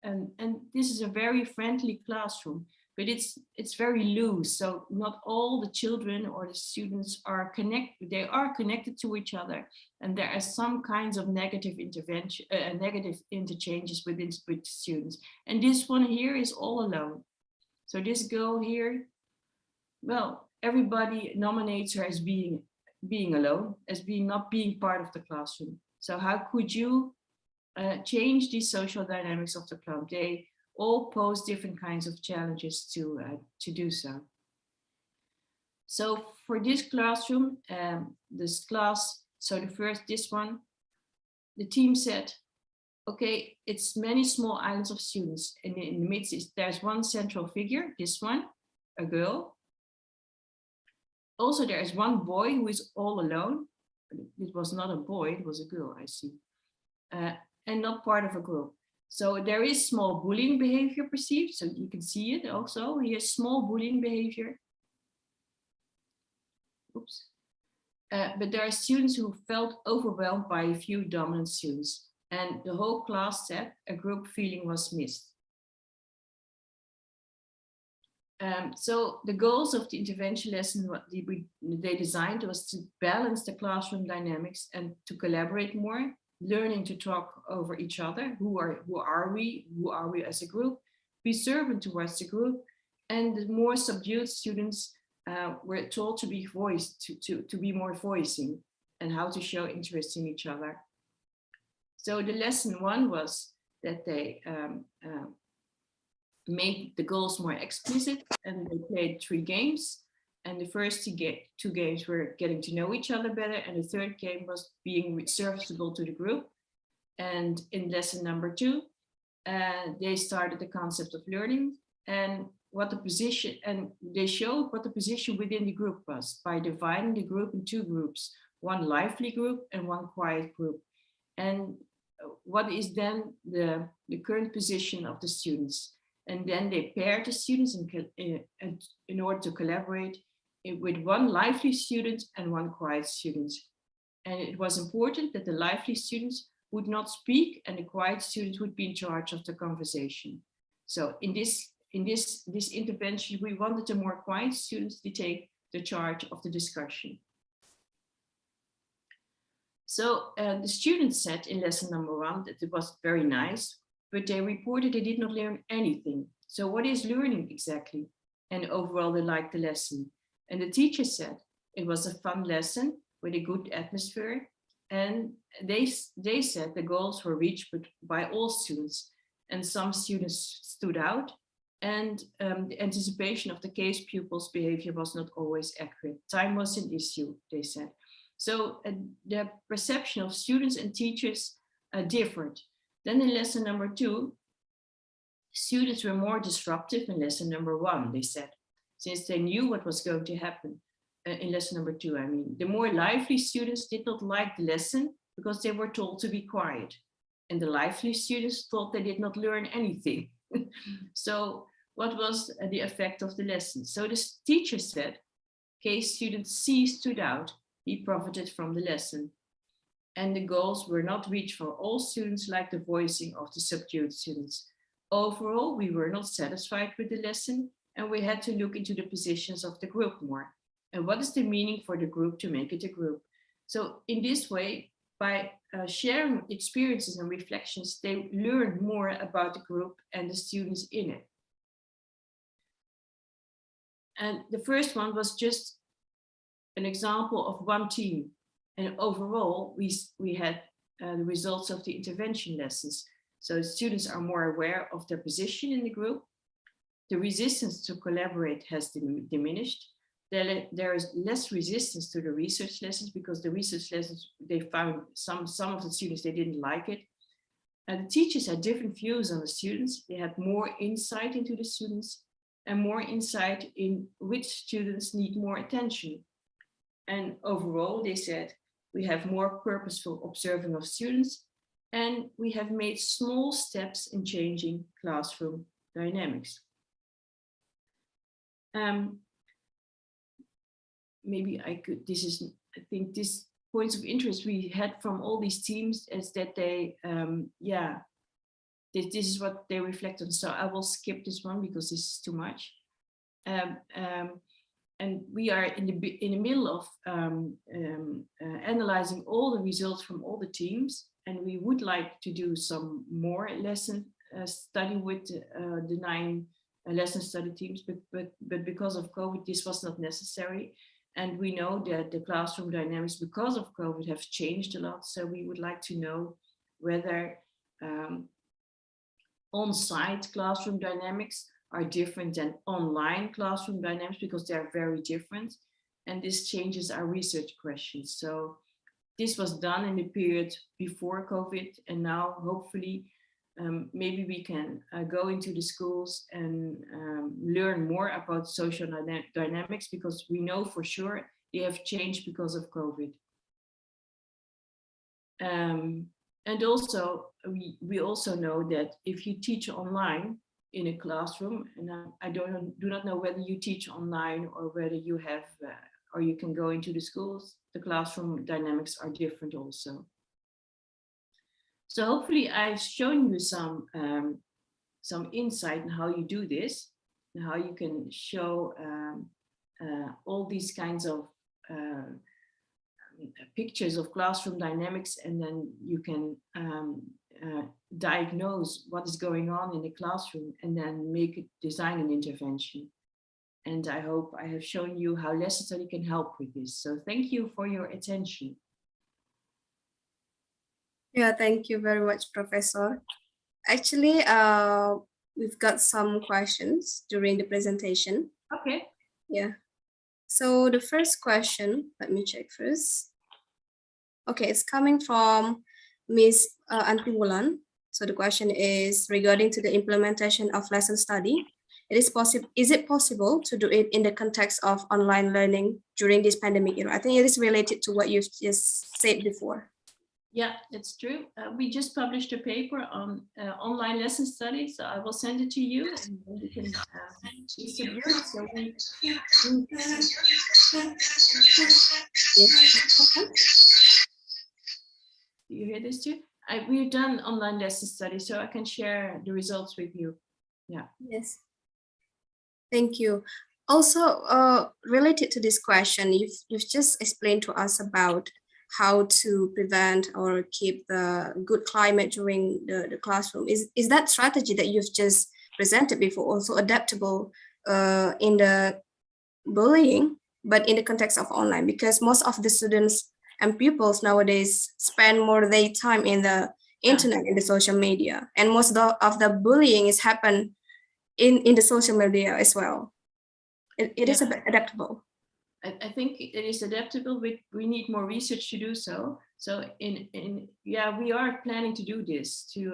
And this is a very friendly classroom, but it's very loose. So not all the children or the students are connected. They are connected to each other, and there are some kinds of negative intervention, negative interchanges with students. And this one here is all alone. So this girl here, well, everybody nominates her as being alone, as not being part of the classroom. So how could you change these social dynamics of the club? They all pose different kinds of challenges to do so. So for this classroom, this class, so this one, the team said, okay, it's many small islands of students, and in the midst there's one central figure, this one, a girl. Also, there is one boy who is all alone. It was not a boy, it was a girl, I see. And not part of a group. So there is small bullying behavior perceived, so you can see it also. Here's small bullying behavior. Oops. But there are students who felt overwhelmed by a few dominant students, and the whole class said a group feeling was missed. So the goals of the intervention lesson, what they designed was to balance the classroom dynamics and to collaborate more, learning to talk over each other. Who are we as a group? Be servant towards the group, and the more subdued students were told to be voiced, to be more voicing, and how to show interest in each other. So the lesson 1 was that they made the goals more explicit, and they played 3 games. And the first 2 games were getting to know each other better, and the 3rd game was being serviceable to the group. And in lesson number 2, they started the concept of learning, and what the position, and they showed what the position within the group was by dividing the group in two groups, one lively group and one quiet group. And what is then the current position of the students. And then they paired the students in order to collaborate with one lively student and one quiet student. And it was important that the lively students would not speak and the quiet students would be in charge of the conversation. So in this intervention, we wanted the more quiet students to take the charge of the discussion. So the students said in lesson number 1 that it was very nice, but they reported they did not learn anything. So what is learning exactly? And overall they liked the lesson. And the teacher said it was a fun lesson with a good atmosphere. And they said the goals were reached by all students, and some students stood out, and the anticipation of the case pupils' behavior was not always accurate. Time was an issue, they said. So the perception of students and teachers differed. Then in lesson number 2, students were more disruptive in lesson number 1, they said, since they knew what was going to happen. In lesson number 2, I mean, the more lively students did not like the lesson because they were told to be quiet. And the lively students thought they did not learn anything. So what was the effect of the lesson? So the teacher said, case student C stood out. He profited from the lesson. And the goals were not reached for all students, like the voicing of the subdued students. Overall, we were not satisfied with the lesson, and we had to look into the positions of the group more. And what is the meaning for the group to make it a group? So in this way, by sharing experiences and reflections, they learned more about the group and the students in it. And the first one was just an example of one team. And overall, we had the results of the intervention lessons. So students are more aware of their position in the group. The resistance to collaborate has diminished. There is less resistance to the research lessons, because the research lessons, they found some of the students, they didn't like it. And the teachers had different views on the students. They had more insight into the students and more insight in which students need more attention. And overall, they said, we have more purposeful observing of students, and we have made small steps in changing classroom dynamics. Maybe I could, I think this points of interest we had from all these teams is that they, this is what they reflect on. So I will skip this one because this is too much. And we are in the middle of analyzing all the results from all the teams, and we would like to do some more lesson study with the 9 lesson study teams, but because of COVID, this was not necessary. And we know that the classroom dynamics because of COVID have changed a lot. So we would like to know whether on-site classroom dynamics are different than online classroom dynamics, because they are very different. And this changes our research questions. So this was done in the period before COVID, and now hopefully maybe we can go into the schools and learn more about social dynamics, because we know for sure they have changed because of COVID. And also, we also know that if you teach online in a classroom, and I do not know whether you teach online or whether you have, or you can go into the schools, the classroom dynamics are different also. So hopefully I've shown you some insight on how you do this, and how you can show all these kinds of pictures of classroom dynamics, and then you can diagnose what is going on in the classroom and then design an intervention. And I hope I have shown you how lesson study can help with this. So thank you for your attention. Yeah, thank you very much, Professor. Actually, we've got some questions during the presentation. Okay. Yeah. So the first question, let me check first. Okay, it's coming from Ms. Antiwulan. So the question is regarding to the implementation of lesson study is it possible to do it in the context of online learning during this pandemic era? I think it is related to what you've just said before. Yeah, it's true. We just published a paper on online lesson studies, so I will send it to you and then you can distribute. So do you hear this too? We've done online lesson studies, so I can share the results with you. Yeah. Yes. Thank you. Also, related to this question, you've just explained to us about how to prevent or keep the good climate during the classroom. Is that strategy that you've just presented before also adaptable in the bullying, but in the context of online? Because most of the students and pupils nowadays spend more their time in the internet, in the social media, and most of the bullying is happen in the social media as well. It is adaptable. I think it is adaptable, but we need more research to do so. So we are planning to do this to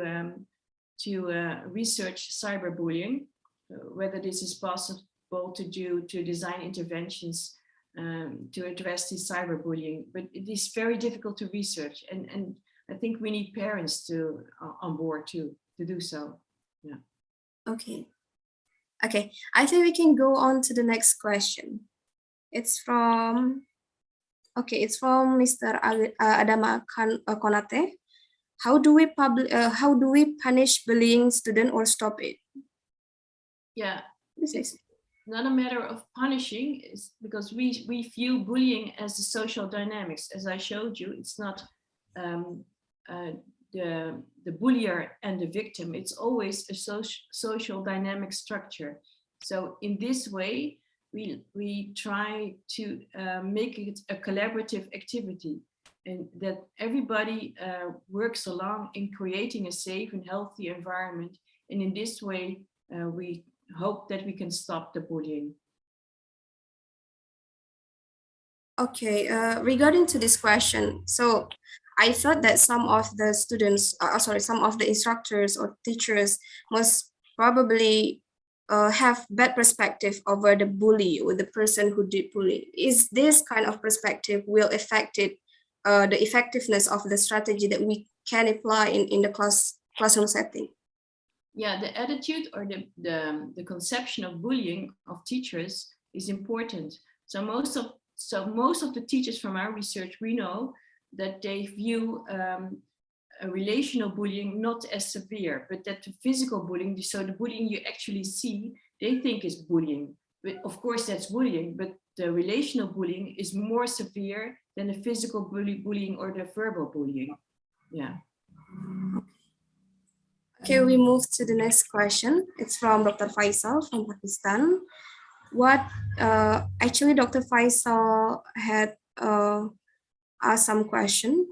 research cyberbullying, whether this is possible to design interventions to address this cyberbullying. But it is very difficult to research, and I think we need parents to on board to do so. Yeah. Okay. I think we can go on to the next question. It's from Mr. Adama Konate. How do we punish bullying student or stop it? Yeah, it's not a matter of punishing, it's because we view bullying as a social dynamics. As I showed you, it's not the bullier and the victim. It's always a social dynamic structure. So in this way, we try to make it a collaborative activity, and that everybody works along in creating a safe and healthy environment. And in this way, we hope that we can stop the bullying. Okay, regarding to this question, so I thought that some of the students, some of the instructors or teachers must probably have bad perspective over the bully or the person who did bully. Is this kind of perspective will affect the effectiveness of the strategy that we can apply in the classroom setting? Yeah, the attitude or the conception of bullying of teachers is important. So most of the teachers from our research, we know that they view a relational bullying not as severe, but that the physical bullying, so the bullying you actually see, they think is bullying. But of course that's bullying, but the relational bullying is more severe than the physical bullying or the verbal bullying. Yeah. Okay, we move to the next question. It's from Dr. Faisal from Pakistan. Actually, Dr. Faisal had asked some question.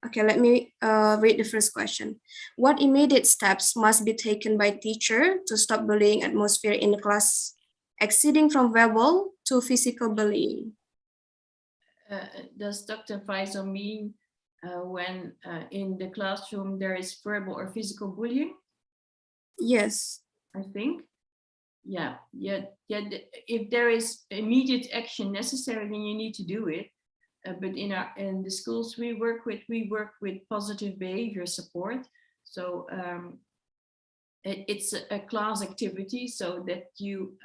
Okay, let me read the first question. What immediate steps must be taken by teacher to stop bullying atmosphere in the class, exceeding from verbal to physical bullying? Does Dr. Faisal mean when in the classroom there is verbal or physical bullying? Yes. I think. Yeah. If there is immediate action necessary, then you need to do it. But in the schools we work with positive behavior support. So it's a class activity, so that you,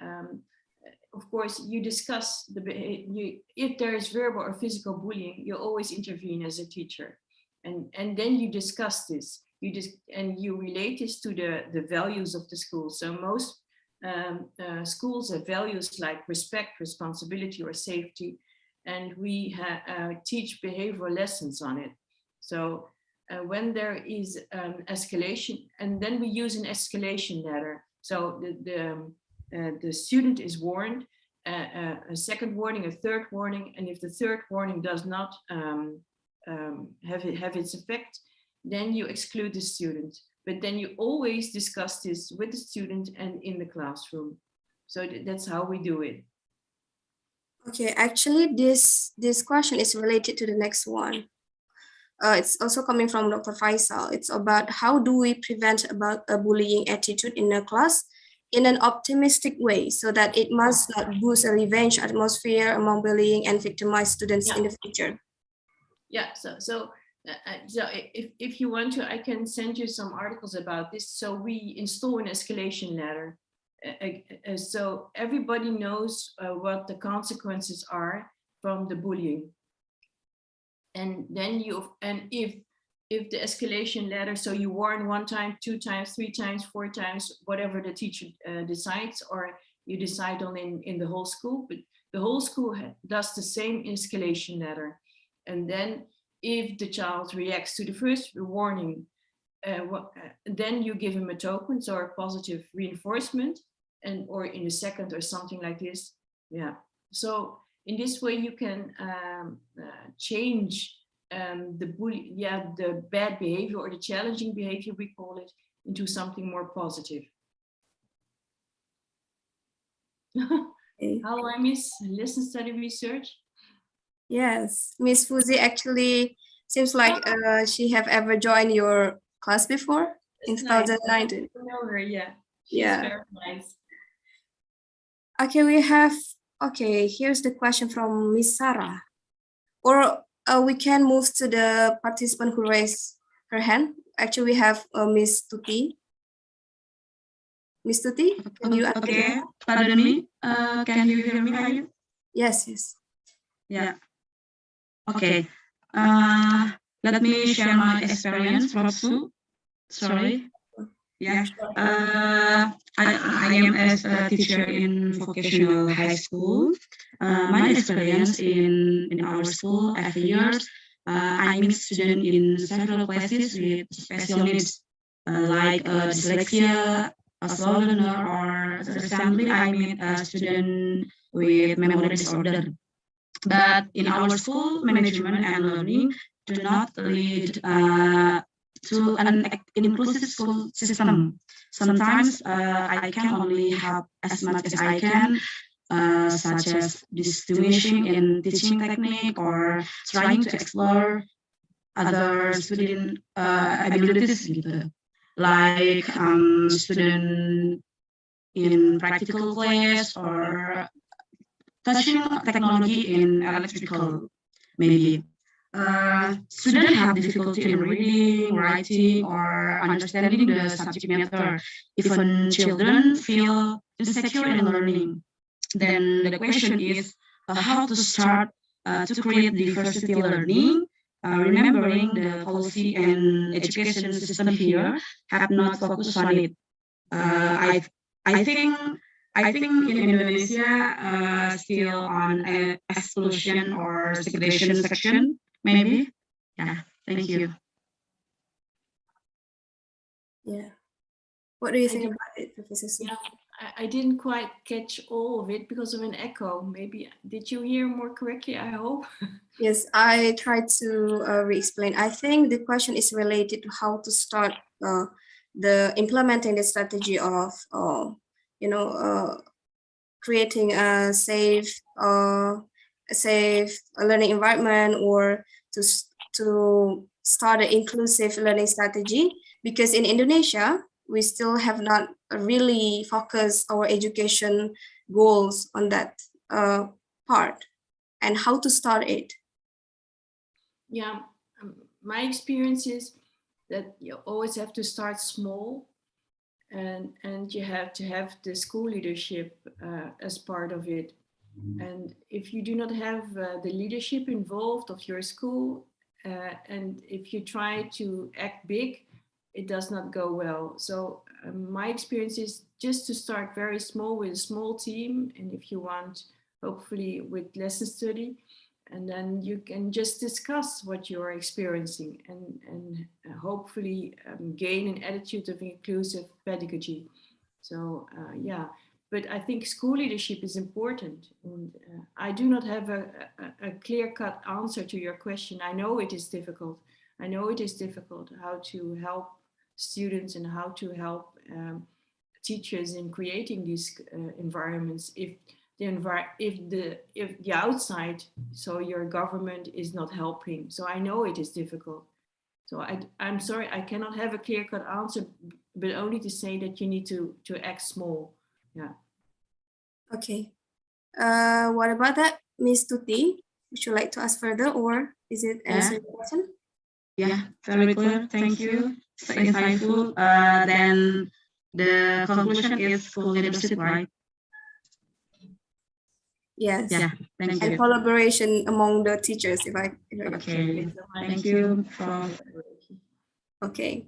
of course, you discuss if there is verbal or physical bullying, you always intervene as a teacher, and then you discuss this. You relate this to the values of the school. So most schools have values like respect, responsibility, or safety. And we teach behavioral lessons on it. So when there is escalation, and then we use an escalation ladder. So the student is warned, a second warning, a third warning, and if the third warning does not have its effect, then you exclude the student. But then you always discuss this with the student and in the classroom. So that's how we do it. Okay, actually, this question is related to the next one. It's also coming from Dr. Faisal. It's about how do we prevent about a bullying attitude in a class in an optimistic way, so that it must not boost a revenge atmosphere among bullying and victimized students in the future. Yeah, so if you want to, I can send you some articles about this. So we install an escalation ladder. So everybody knows what the consequences are from the bullying. And then if the escalation ladder, so you warn 1 time, 2 times, 3 times, 4 times, whatever the teacher decides, or you decide on in the whole school, but the whole school does the same escalation ladder. And then if the child reacts to the first warning, then you give him a token, so a positive reinforcement, and or in the second or something like this. Yeah. So in this way you can change the bad behavior or the challenging behavior, we call it, into something more positive. How I miss lesson study research? Yes, Miss Fuzi actually seems like she have ever joined your class before in 2019. I know her, yeah. She's very nice. Okay, here's the question from Miss Sarah. Or we can move to the participant who raised her hand. Actually, we have Miss Tuti. Miss Tuti, can you unmute? Okay, pardon me. Can you hear me, Ayu? Yes, yes. Yeah. Okay. Let me share my experience, Prof. Shu. Sorry. Yeah. I am as a teacher in vocational high school. My experience in our school every year, I meet students in several classes with special needs, like dyslexia, a slow learner, or recently I meet a student with memory disorder. But in our school, management and learning do not lead to an inclusive school system. Sometimes I can only help as much as I can, such as distinguishing in teaching technique or trying to explore other student abilities, gitu. Like student in practical class or touching technology in electrical, maybe. Students have difficulty in reading, writing, or understanding the subject matter. Even children feel insecure in learning. Then the question is how to start to create diversity learning, remembering the policy and education system here have not focused on it. I think in Indonesia still on exclusion or segregation section, maybe. Yeah, thank you. Yeah. What do you think about it, Professor Shu? Yeah, I didn't quite catch all of it because of an echo. Maybe, did you hear more correctly, I hope? Yes, I tried to re-explain. I think the question is related to how to start implementing the strategy of creating a safe learning environment, or to start an inclusive learning strategy, because in Indonesia we still have not really focused our education goals on that part, and how to start it. Yeah, my experience is that you always have to start small, and you have to have the school leadership as part of it. And if you do not have the leadership involved of your school, and if you try to act big, it does not go well. So my experience is just to start very small with a small team, and if you want, hopefully with lesson study, and then you can just discuss what you're experiencing, and hopefully gain an attitude of inclusive pedagogy. So yeah, but I think school leadership is important. And I do not have a clear-cut answer to your question. I know it is difficult. I know it is difficult how to help students and how to help teachers in creating these environments if the outside, so your government, is not helping. So I know it is difficult. So I'm sorry, I cannot have a clear-cut answer, but only to say that you need to act small. Yeah. Okay. What about that, Miss Tuti? Would you like to ask further, or is it answering the question? Yeah, very clear. Thank you. So insightful. Then the conclusion is full leadership, right? Yes. Yeah, thank And you. collaboration among the teachers, if I Okay, thank you, Prof. Okay.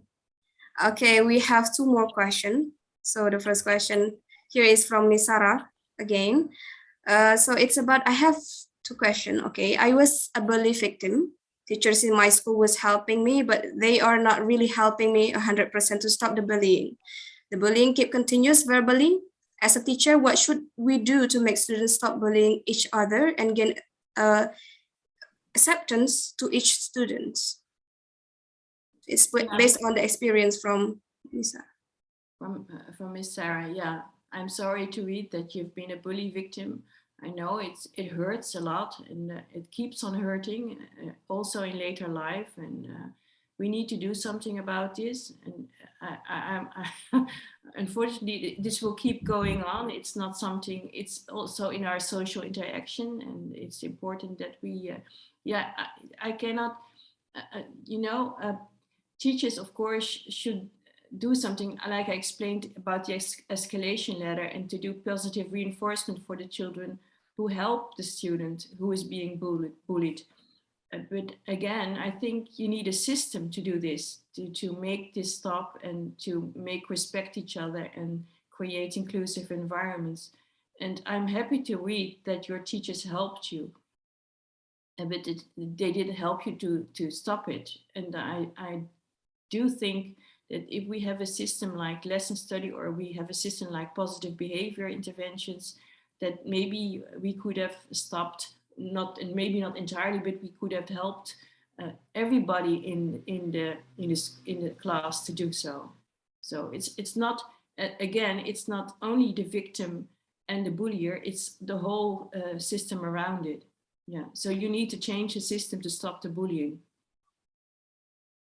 Okay, we have two more questions. So the first question here is from Miss Sarah again. So it's about, I have two questions. Okay, I was a bully victim. Teachers in my school was helping me, but they are not really helping me 100% to stop the bullying. The bullying keep continuous verbally. As a teacher, what should we do to make students stop bullying each other and gain acceptance to each student? It's based on the experience from Lisa. From Miss Sarah, yeah. I'm sorry to read that you've been a bully victim. I know it hurts a lot, and it keeps on hurting, also in later life. And we need to do something about this. And unfortunately, this will keep going on. It's not something. It's also in our social interaction, and it's important that we. I cannot. Teachers, of course, should do something, like I explained about the escalation ladder, and to do positive reinforcement for the children who help the student who is being bullied. But again, I think you need a system to do this, to make this stop, and to make respect each other and create inclusive environments. And I'm happy to read that your teachers helped you, but they didn't help you to stop it. And I do think that if we have a system like lesson study, or we have a system like positive behavior interventions, that maybe we could have stopped, maybe not entirely, but we could have helped everybody in the class to do so. So it's not, again, it's not only the victim and the bullier, it's the whole system around it. Yeah, so you need to change the system to stop the bullying.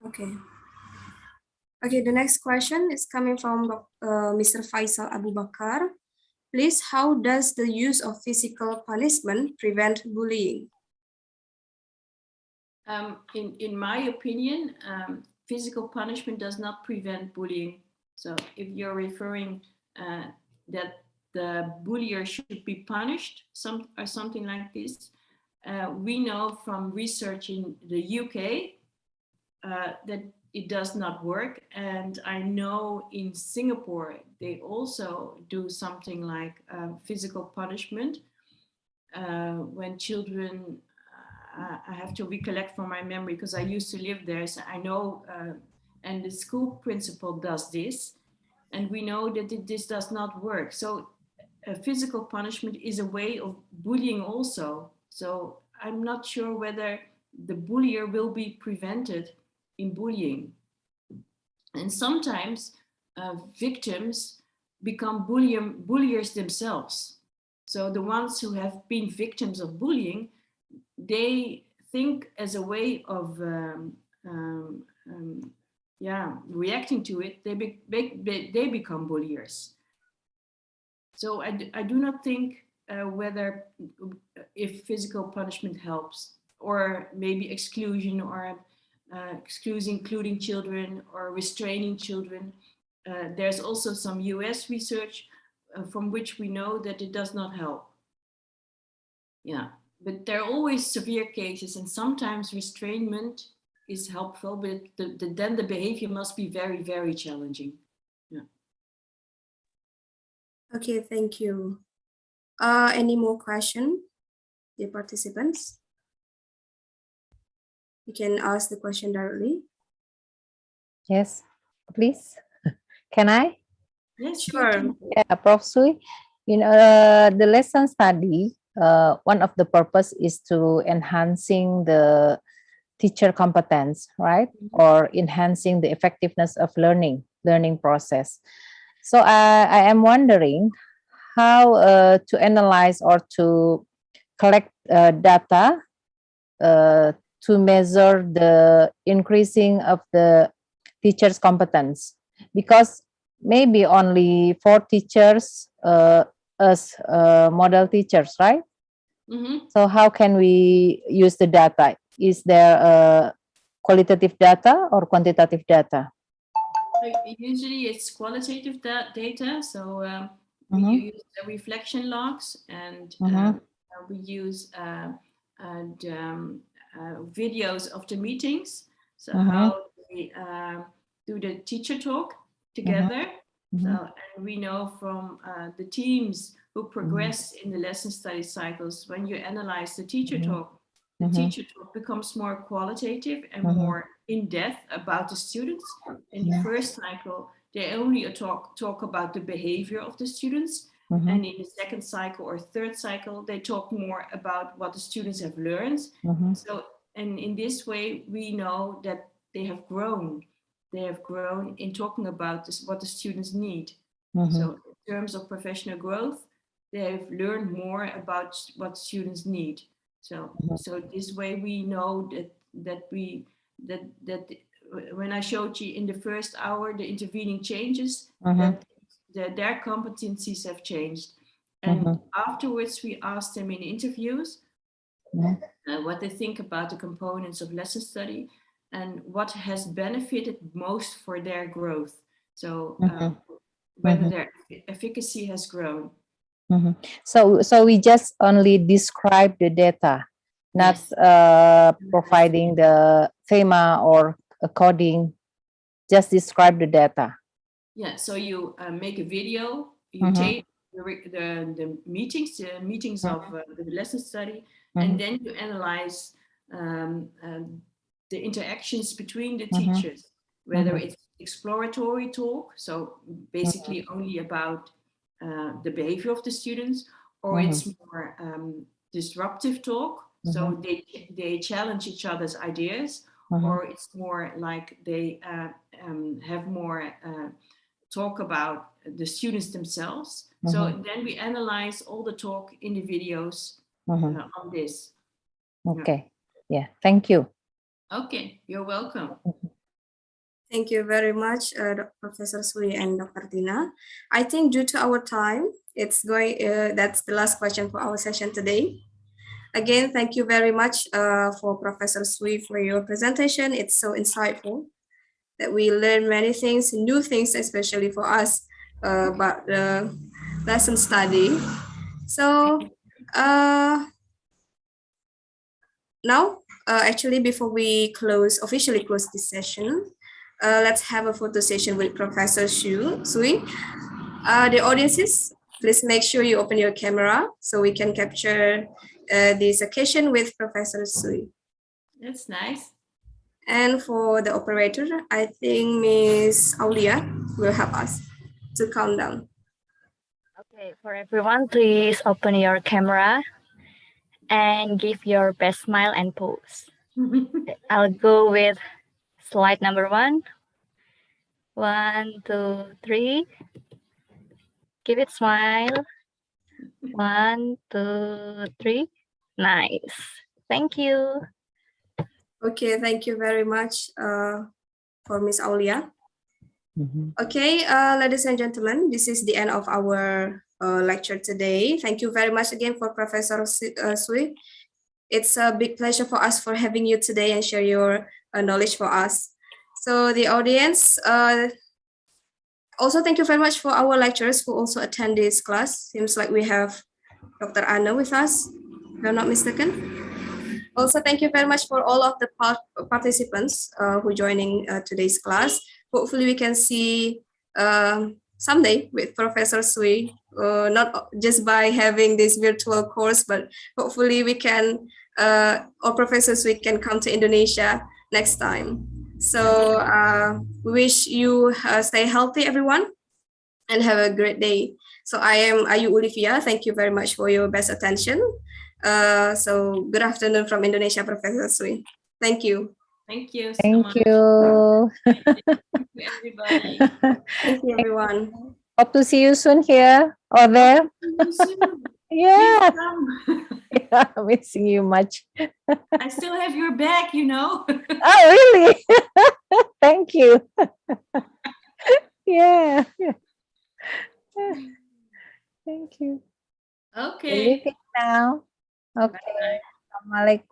Okay. Okay, the next question is coming from Mr. Faisal Abu Bakar. Please, how does the use of physical punishment prevent bullying? In my opinion, physical punishment does not prevent bullying. So if you're referring that the bullier should be punished, or something like this, we know from research in the UK that it does not work. And I know in Singapore, they also do something like physical punishment when children, I have to recollect from my memory because I used to live there, so I know, and the school principal does this, and we know that this does not work. So physical punishment is a way of bullying also. So I'm not sure whether the bullier will be prevented in bullying. And sometimes victims become bulliers themselves. So the ones who have been victims of bullying, they think as a way of reacting to it, they become bulliers. So I do not think whether if physical punishment helps, or maybe exclusion, or including children, or restraining children. There's also some US research from which we know that it does not help. Yeah, but there are always severe cases, and sometimes restrainment is helpful, but then the behavior must be very, very challenging. Yeah. Okay, thank you. Any more questions, dear participants? You can ask the question directly. Yes, please. Can I? Yes, sure. Yeah, Prof. Sui, the lesson study, one of the purpose is to enhancing the teacher competence, right? Or enhancing the effectiveness of learning process. So I am wondering how to analyze or to collect data to measure the increasing of the teachers' competence, because maybe only 4 teachers us model teachers, right? So how can we use the data? Is there qualitative data or quantitative data? Usually it's qualitative data. So we use reflection logs, and we use videos of the meetings. So how we do the teacher talk together. So, and we know from the teams who progress in the lesson study cycles, when you analyze the teacher talk, the teacher talk becomes more qualitative and more in depth about the students. In the first cycle, they only talk about the behavior of the students. And in the second cycle or third cycle, they talk more about what the students have learned. So, and in this way, we know that they have grown. They have grown in talking about this, what the students need. So in terms of professional growth, they have learned more about what students need. So this way we know that when I showed you in the first hour the intervening changes, that their competencies have changed. And afterwards we asked them in interviews what they think about the components of lesson study and what has benefited most for their growth. So whether their efficacy has grown. So we just only describe the data, not providing the thema or a coding, just describe the data. Yeah, so you make a video, you tape the meetings of the lesson study, and then you analyze the interactions between the teachers, whether it's exploratory talk, so basically only about the behavior of the students, or it's more disruptive talk, so they challenge each other's ideas, or it's more like they have more talk about the students themselves. So then we analyze all the talk in the videos on this. Okay. Yeah. Thank you. Okay, you're welcome. Thank you very much, Professor Sui and Dr. Tina. I think due to our time, it's going. That's the last question for our session today. Again, thank you very much for Professor Sui for your presentation. It's so insightful that we learn many things, new things, especially for us about the lesson study. So now, actually, before we officially close this session, let's have a photo session with Professor Shu Sui. The audiences, please make sure you open your camera so we can capture this occasion with Professor Sui. That's nice. And for the operator, I think Miss Aulia will help us to count down. Okay, for everyone, please open your camera and give your best smile and pose. I'll go with slide number 1. 1, 2, 3. Give it smile. 1, 2, 3. Nice. Thank you. Okay, thank you very much for Miss Aulia. Okay, ladies and gentlemen, this is the end of our lecture today. Thank you very much again for Professor Sui. It's a big pleasure for us for having you today and share your knowledge for us. So the audience, also thank you very much for our lecturers who also attend this class. Seems like we have Dr. Anna with us, if I'm not mistaken. Also, thank you very much for all of the participants who joining today's class. Hopefully we can see someday with Professor Sui, not just by having this virtual course, but hopefully we can, or Professor Sui can come to Indonesia next time. So we wish you stay healthy, everyone, and have a great day. So I am Ayu Olivia. Thank you very much for your best attention. So good afternoon from Indonesia, Professor Sui. Thank you. Thank you so Thank much. you. Thank you, everybody. Thank you, everyone. Hope to see you soon here or there. Yeah. Yeah, missing you much. I still have your back, you know. Oh, really? Thank you. Yeah. Okay. Leaving now. Okay. Assalamualaikum.